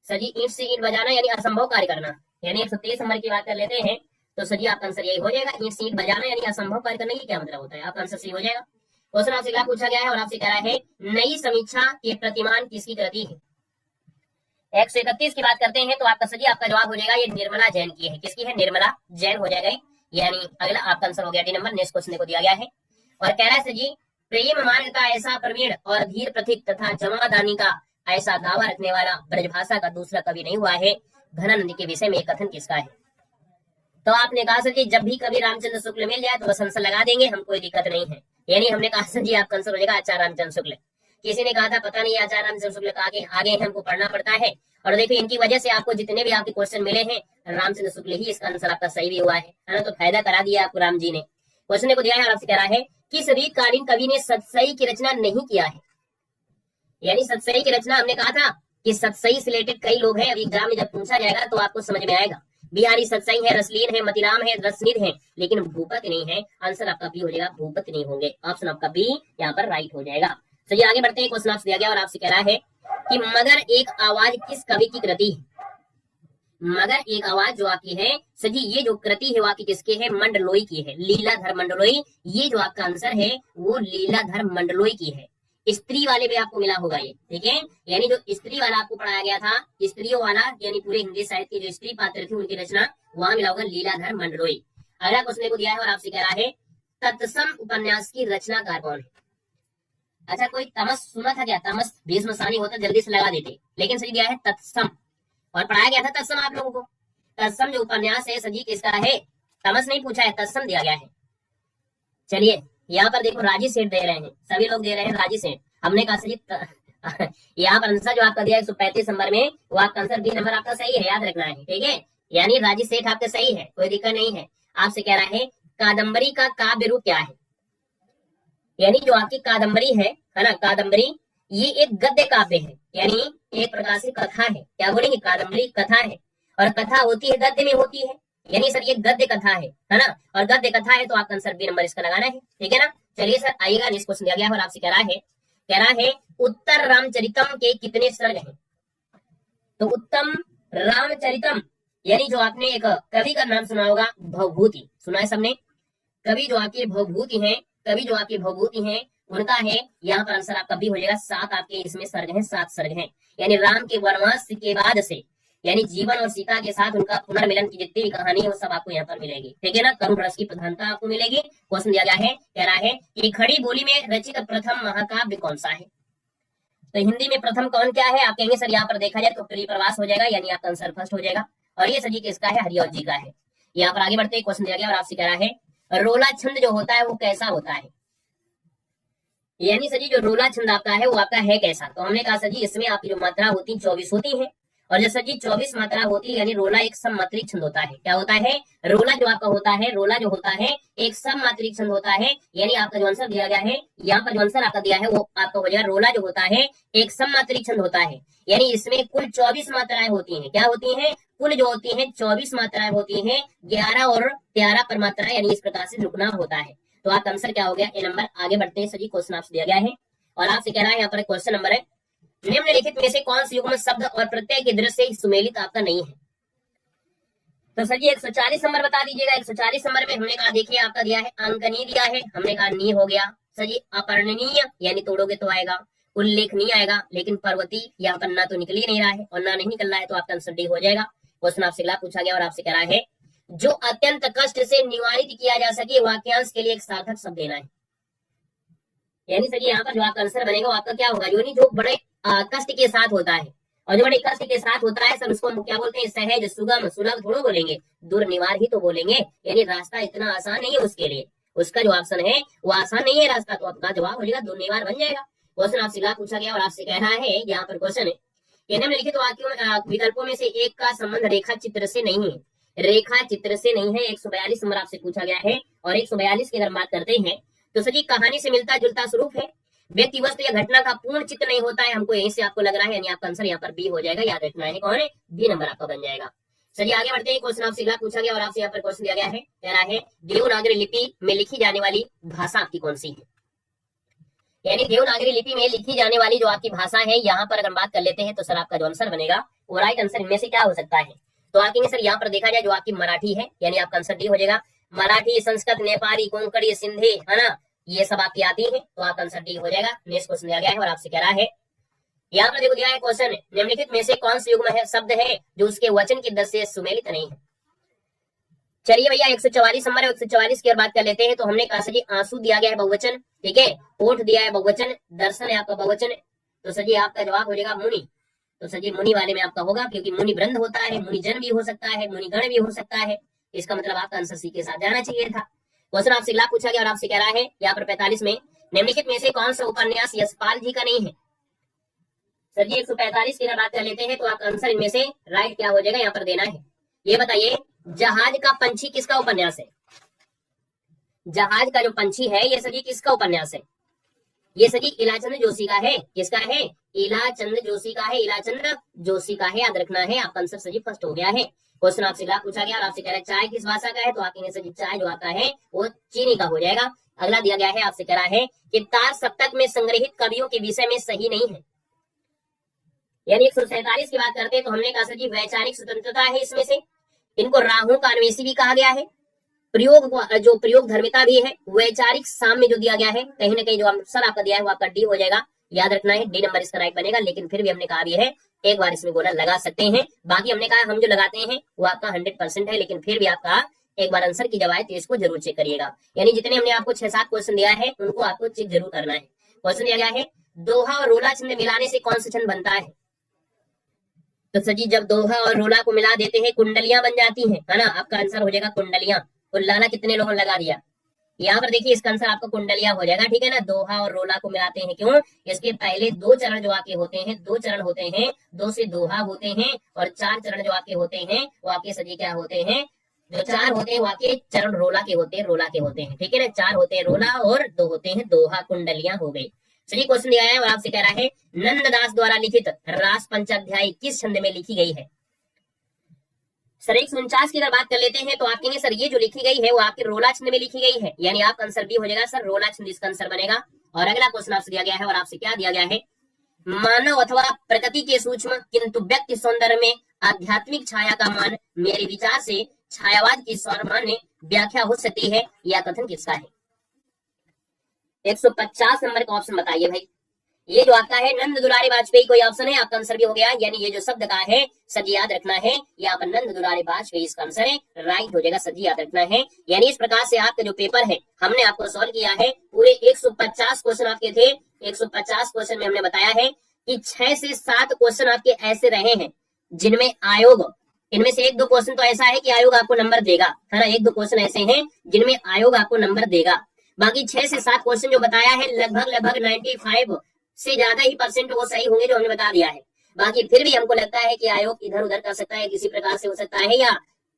A: सजी ईंट से ईंट बजाना यानी असंभव कार्य करना, यानी 123 नंबर की बात कर लेते हैं तो सजी आपका आंसर यही हो जाएगा, ईंट से ईंट बजाना यानी असंभव कार्य करने की क्या मतलब होता है, आपका आंसर सही हो जाएगा। क्वेश्चन आपसे अगला पूछा गया है और आपसे कह रहा है नई समीक्षा के प्रतिमान किसकी कृति है? 131 की बात करते हैं तो आपका सजी आपका जवाब हो जाएगा ये निर्मला जैन की है। किसकी है? निर्मला जैन हो जाएगा, यानी अगला आपका आंसर हो गया डी नंबर। नेक्स्ट क्वेश्चन को दिया गया है और कह रहा है सजी प्रेम मार्ग का ऐसा प्रवीण और धीर प्रथिक तथा जमादानी का ऐसा दावा रखने वाला ब्रजभाषा का दूसरा कवि नहीं हुआ है। घनानंद के विषय में कथन किसका है? तो आपने कहा सर जी जब भी कभी रामचंद्र शुक्ल मिल जाए तो बस आंसर लगा देंगे, हम कोई दिक्कत नहीं है। यानी हमने कहा सर जी आपका आंसर हो जाएगा आचार्य रामचंद्र शुक्ल। किसी ने कहा था पता नहीं आचार्य रामचंद्र शुक्ल का आगे हमको पढ़ना पड़ता है, और देखिए इनकी वजह से आपको जितने भी आपके क्वेश्चन मिले हैं रामचंद्र शुक्ल ही इसका आंसर आपका सही भी हुआ है ना, तो फायदा करा दिया आपको राम जी ने। क्वेश्चन को दिया है और आपसे कह रहा है किस रीतकालीन कवि ने सतसई की रचना नहीं किया है? यानी सतसई की रचना हमने कहा था कि सतसई से रिलेटेड कई लोग हैं, अभी एग्जाम में जब पूछा जाएगा तो आपको समझ में आएगा। बिहारी सतसई है, रसलीन है, मतीराम है, रसनिध है, लेकिन भूपति नहीं है। आंसर आपका बी हो जाएगा, भूपति नहीं होंगे। ऑप्शन आपका बी यहाँ पर राइट हो जाएगा। चलिए आगे बढ़ते हैं, क्वेश्चन आपसे दिया गया और आपसे कह रहा है कि मगर एक आवाज किस कवि की कृति है? मगर एक आवाज जो आपकी है सजी ये जो कृति है वो आपकी किसकी है? मंडलोई की है, लीलाधर मंडलोई। ये जो आपका आंसर है वो लीलाधर मंडलोई की है। स्त्री वाले पे आपको मिला होगा ये, ठीक है, यानी जो स्त्री वाला आपको पढ़ाया गया था, स्त्रियों वाला यानी पूरे हिंदी साहित्य के जो स्त्री पात्र थी उनकी रचना वहां मिला होगा लीलाधर मंडलोई। अगला क्वेश्चन को दिया है और आपसे कह रहा है तत्सम उपन्यास की रचनाकार कौन है? अच्छा, कोई तमस सुना था क्या? तमस भीष्म सानी होता, जल्दी से लगा देते, लेकिन सही दिया है तत्सम। और पढ़ाया गया था तत्सम आप लोगों को। तत्सम जो उपन्यास है सजी किसका है? तमस नहीं पूछा है, तत्सम दिया गया है। चलिए यहाँ पर देखो राजी सेठ दे रहे हैं, सभी लोग दे रहे हैं राजी सेठ। हमने कहा सजी यहाँ पर आंसर जो आपका दिया है 135 नंबर में, वो आपका आंसर बी नंबर आपका सही है, याद रखना है, ठीक है। यानी राजी सेठ आपका सही है, कोई दिक्कत नहीं है। आपसे कह रहा है कादम्बरी का काव्य रूप क्या है? यानी जो आपकी कादम्बरी है ना, कादम्बरी ये एक गद्य काव्य है, यानी एक प्रकार से कथा है। क्या बोलेंगे? कादम्बरी कथा है, और कथा होती है गद्य में होती है, यानी सर ये गद्य कथा है ना, और गद्य कथा है तो आपका आंसर बी नंबर इसका लगाना है, ठीक है ना। चलिए सर आइएगा, नेक्स्ट क्वेश्चन दिया गया है और आपसे कह रहा है उत्तर रामचरितम के कितने सर्ग हैं? तो उत्तम रामचरितम, यानी जो आपने एक कवि का नाम सुना होगा, भवभूति, सुना है सबने? कवि जो आपकी भवभूति है, कवि जो आपकी भवभूति है उनका है, यहाँ पर आंसर आपका बी हो जाएगा। 7 आपके इसमें सर्ग हैं, 7 सर्ग हैं, यानी राम के वनवास के बाद से, यानी जीवन और सीता के साथ उनका पुनर्मिलन की जितनी भी कहानी है वो सब आपको यहाँ पर मिलेगी, ठीक है ना। करुण रस की प्रधानता आपको मिलेगी। क्वेश्चन दिया गया है, कह रहा है कि खड़ी बोली में रचित प्रथम महाकाव्य कौन सा है? तो हिंदी में प्रथम कौन क्या है? आप कहेंगे सर यहाँ पर देखा जाए तो परिप्रवास हो जाएगा, यानी आपका आंसर फर्स्ट हो जाएगा, और ये सजी किसका है? हरिऔध जी का है। यहाँ पर आगे बढ़ते क्वेश्चन दिया गया और आपसे कह रहा है रोला छंद जो होता है वो कैसा होता है? यानी सजी जो रोला छंद आपका है वो आपका है कैसा? तो हमने कहा सजी इसमें आपकी जो मात्रा होती 24 होती है, और जैसे जी 24 मात्रा होती है, यानी रोला एक सममात्रिक छंद होता है। क्या होता है? रोला जो आपका होता है, रोला जो होता है एक सममात्रिक छंद होता है, यानी आपका जो आंसर दिया गया है, यहाँ पर जो आंसर आपका दिया है वो आपका हो जाएगा रोला जो होता है एक सममात्रिक छंद होता है, यानी इसमें कुल 24 मात्राएं होती हैं। क्या होती हैं? कुल जो होती है 24 मात्राएं होती है, 11 और 13 पर मात्राएं, यानी इस प्रकार से रुकना होता है। तो आपका आंसर क्या हो गया? ए नंबर। आगे बढ़ते हैं सजी, क्वेश्चन आपसे दिया गया है और आपसे कह रहा है यहाँ पर क्वेश्चन नंबर है, निम्नलिखित में से कौन सी युग्म शब्द और प्रत्यय के दृश्य से सुमेलित आपका नहीं है? तो सर जी 140 नंबर बता दीजिएगा। 140 नंबर में हमने कहा देखिए आपका दिया है अंकनी दिया है, हमने कहा नी हो गया। सर जी अपर्णनीय यानी तोड़ोगे तो आएगा, उल्लेखनीय आएगा, लेकिन पर्वती यहाँ पर ना तो निकल ही नहीं रहा है और ना नहीं निकल रहा है, तो आपका आंसर डी हो जाएगा। क्वेश्चन आपसे अगला पूछा गया और आपसे कह रहा है जो अत्यंत कष्ट से निवारित किया जा सके वाक्यांश के लिए एक सार्थक शब्द देना है। यानी सर यहाँ पर जो आपका आंसर बनेगा वो आपका क्या होगा? जो बड़े कष्ट के साथ होता है, और जो बड़े कष्ट के साथ होता है सर उसको हम क्या बोलते हैं? सहज, सुगम, सुलभ थोड़ा बोलेंगे, दुर्निवार ही तो बोलेंगे, यानी रास्ता इतना आसान नहीं है उसके लिए। उसका जो ऑप्शन है वो आसान नहीं है रास्ता, तो आपका जवाब हो जाएगा दुर्निवार बन जाएगा। क्वेश्चन आपसे अगला पूछा गया और आपसे कह रहा है यहाँ पर क्वेश्चन है निम्नलिखित वाक्यों विकल्पों में से एक का संबंध रेखा चित्र से नहीं है। रेखा चित्र से नहीं है। 142 नंबर आपसे पूछा गया है और 142 की अगर बात करते हैं तो सजी कहानी से मिलता जुलता स्वरूप है, व्यक्ति वस्तु या घटना का पूर्ण चित्र नहीं होता है। हमको यहीं से आपको लग रहा है, यानी आपका आंसर यहाँ पर बी हो जाएगा, याद रखना है कौन है? बी नंबर आपका बन जाएगा। चलिए आगे बढ़ते हैं। क्वेश्चन आपसे अगला पूछा गया और आपसे यहाँ पर क्वेश्चन दिया गया है, कह रहा है देवनागरी लिपि में लिखी जाने वाली भाषा आपकी कौन सी है? यानी देवनागरी लिपि में लिखी जाने वाली जो आपकी भाषा है, यहाँ पर अगर बात कर लेते हैं तो सर आपका जो आंसर बनेगा वो राइट आंसर इनमें से क्या हो सकता है? तो आगे सर यहाँ पर देखा जाए जो आपकी मराठी है, यानी आपका आंसर डी हो जाएगा। मराठी, संस्कृत, नेपाली, कोंकणी, सिंधी, है ना, ये सब आपकी आती है, तो आपका आंसर डी हो जाएगा। नेक्स्ट क्वेश्चन दिया गया है और आपसे कह रहा है यहाँ पर देखो दिया है क्वेश्चन, निम्नलिखित में से कौन सा युग्म है शब्द है जो उसके वचन की दशा से सुमेलित नहीं है? चलिए भैया 144 नंबर है, 144 की बात कर लेते हैं। तो हमने कहा सर जी आंसू दिया गया है बहुवचन, ठीक है, ओठ दिया है बहुवचन, दर्शन है आपका बहुवचन, तो सर जी आपका जवाब हो जाएगा मुनि। तो सर जी मुनि वाले में आपका होगा, क्योंकि मुनि वृंद होता है, मुनिजन भी हो सकता है, मुनिगण भी हो सकता है, इसका मतलब आपका आंसर सी के साथ जाना चाहिए था। क्वेश्चन आपसे अगला पूछा गया और आपसे कह रहा है यहाँ पर 45 में निम्नलिखित में से कौन सा उपन्यास यशपाल जी का नहीं है? सर जी 145 की बात कर लेते हैं तो आपका आंसर इनमें से राइट क्या हो जाएगा यहाँ पर देना है। ये बताइए जहाज का पंछी किसका उपन्यास है? जहाज का जो पंछी है ये सभी किसका उपन्यास है? ये सभी इलाचंद्र जोशी का है। किसका है? इलाचंद्र जोशी का है, इलाचंद्र जोशी का है, याद रखना है। आपका आंसर सही फर्स्ट हो गया है। क्वेश्चन आपसे अगला पूछा गया और आपसे कह रहा है चाय किस भाषा का है? तो आपके सही चाय जो आता है वो चीनी का हो जाएगा। अगला दिया गया है आपसे कह रहा है कि तार सप्तक में संग्रहित कवियों के विषय में सही नहीं है। यानी 147 की बात करते हैं तो हमने कहा सर जी वैचारिक स्वतंत्रता है इसमें से, इनको राहु का अन्वेषी भी कहा गया है, प्रयोग धर्मिता भी है, वैचारिक साम्य जो दिया गया है, कहीं ना कहीं जो आंसर आपका दिया है वो आपका डी हो जाएगा, याद रखना है डी नंबर इसका राइट बनेगा। लेकिन फिर भी हमने कहा भी है एक बार इसमें गोला लगा सकते हैं, बाकी हमने कहा हम जो लगाते हैं वो आपका 100% है, लेकिन फिर भी आपका एक बार आंसर की जब आए तो इसको जरूर चेक करिएगा। यानी जितने हमने आपको 6-7 क्वेश्चन दिया है उनको आपको चेक जरूर करना है। क्वेश्चन दिया गया है दोहा और रोला छंद मिलाने से कौन सा छंद बनता है? तो सर जी जब दोहा और रोला को मिला देते हैं कुंडलियां बन जाती हैं, है ना। आपका आंसर हो जाएगा कुंडलियां। कुल्लाना कितने लोगों ने लगा दिया? यहाँ पर देखिए इसका आंसर आपका कुंडलियां हो जाएगा, ठीक है ना। दोहा और रोला को मिलाते हैं, क्यों? इसके पहले 2 चरण जो आपके होते हैं, 2 चरण होते हैं, 2 से दोहा होते हैं, और 4 चरण जो आपके होते हैं वो आपके सर जी क्या होते हैं? जो 4 होते हैं वो आपके चरण रोला के होते हैं, रोला के होते हैं, ठीक है ना। 4 होते हैं रोला और 2 होते हैं दोहा, कुंडलियां हो गई। चलिए क्वेश्चन दिया है और आपसे कह रहा है नंददास द्वारा लिखित रास पंचाध्यायी किस छंद में लिखी गई है? सर 149 की अगर बात कर लेते हैं तो आप कहेंगे सर ये जो लिखी गई है वो आपके रोला छंद में लिखी गई है, यानी आपका आंसर भी हो जाएगा सर रोला छंद इसका आंसर बनेगा। और अगला क्वेश्चन आपसे दिया गया है और आपसे क्या दिया गया है? मानव अथवा प्रकृति के सूक्ष्म किंतु व्यक्ति सौंदर्य में आध्यात्मिक छाया का मान मेरे विचार से छायावाद की सर्वमान्य व्याख्या हो सकती है, यह कथन किसका है? 150 नंबर का ऑप्शन बताइए भाई। ये जो आपका है नंद दुलारे वाजपेयी कोई ऑप्शन है, आपका आंसर भी हो गया। यानी ये जो शब्द का है सर याद रखना है, यहाँ पर नंद दुलारे वाजपेयी इसका आंसर है, राइट हो जाएगा। सर याद रखना है। यानी इस प्रकार से आपका जो पेपर है हमने आपको सॉल्व किया है। पूरे 150 क्वेश्चन आपके थे। 150 क्वेश्चन में हमने बताया है कि 6 से 7 क्वेश्चन आपके ऐसे रहे हैं जिनमें आयोग, इनमें से 1-2 क्वेश्चन तो ऐसा है कि आयोग आपको नंबर देगा, है ना। 1-2 क्वेश्चन ऐसे हैं जिनमें आयोग आपको नंबर देगा। बाकी 6 से 7 क्वेश्चन जो बताया है लगभग 95 से ज्यादा ही परसेंट वो सही होंगे जो हमने बता दिया है। बाकी फिर भी हमको लगता है कि आयोग इधर उधर कर सकता है, किसी प्रकार से हो सकता है, या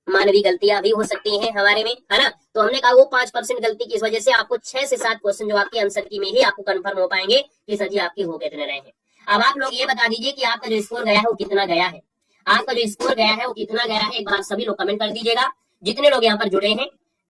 A: मानवीय गलतियां भी हो सकती हैं हमारे में, है ना। तो हमने कहा वो 5% गलती की वजह से आपको 6 से 7 क्वेश्चन जो आपके आंसर की में ही आपको कंफर्म हो पाएंगे कि सर जी आपके हो कितने रहे हैं। अब आप लोग ये बता दीजिए कि आपका जो स्कोर गया है वो कितना गया है। आपका जो स्कोर गया है वो कितना गया है, एक बार सभी लोग कमेंट कर दीजिएगा। जितने लोग यहाँ पर जुड़े हैं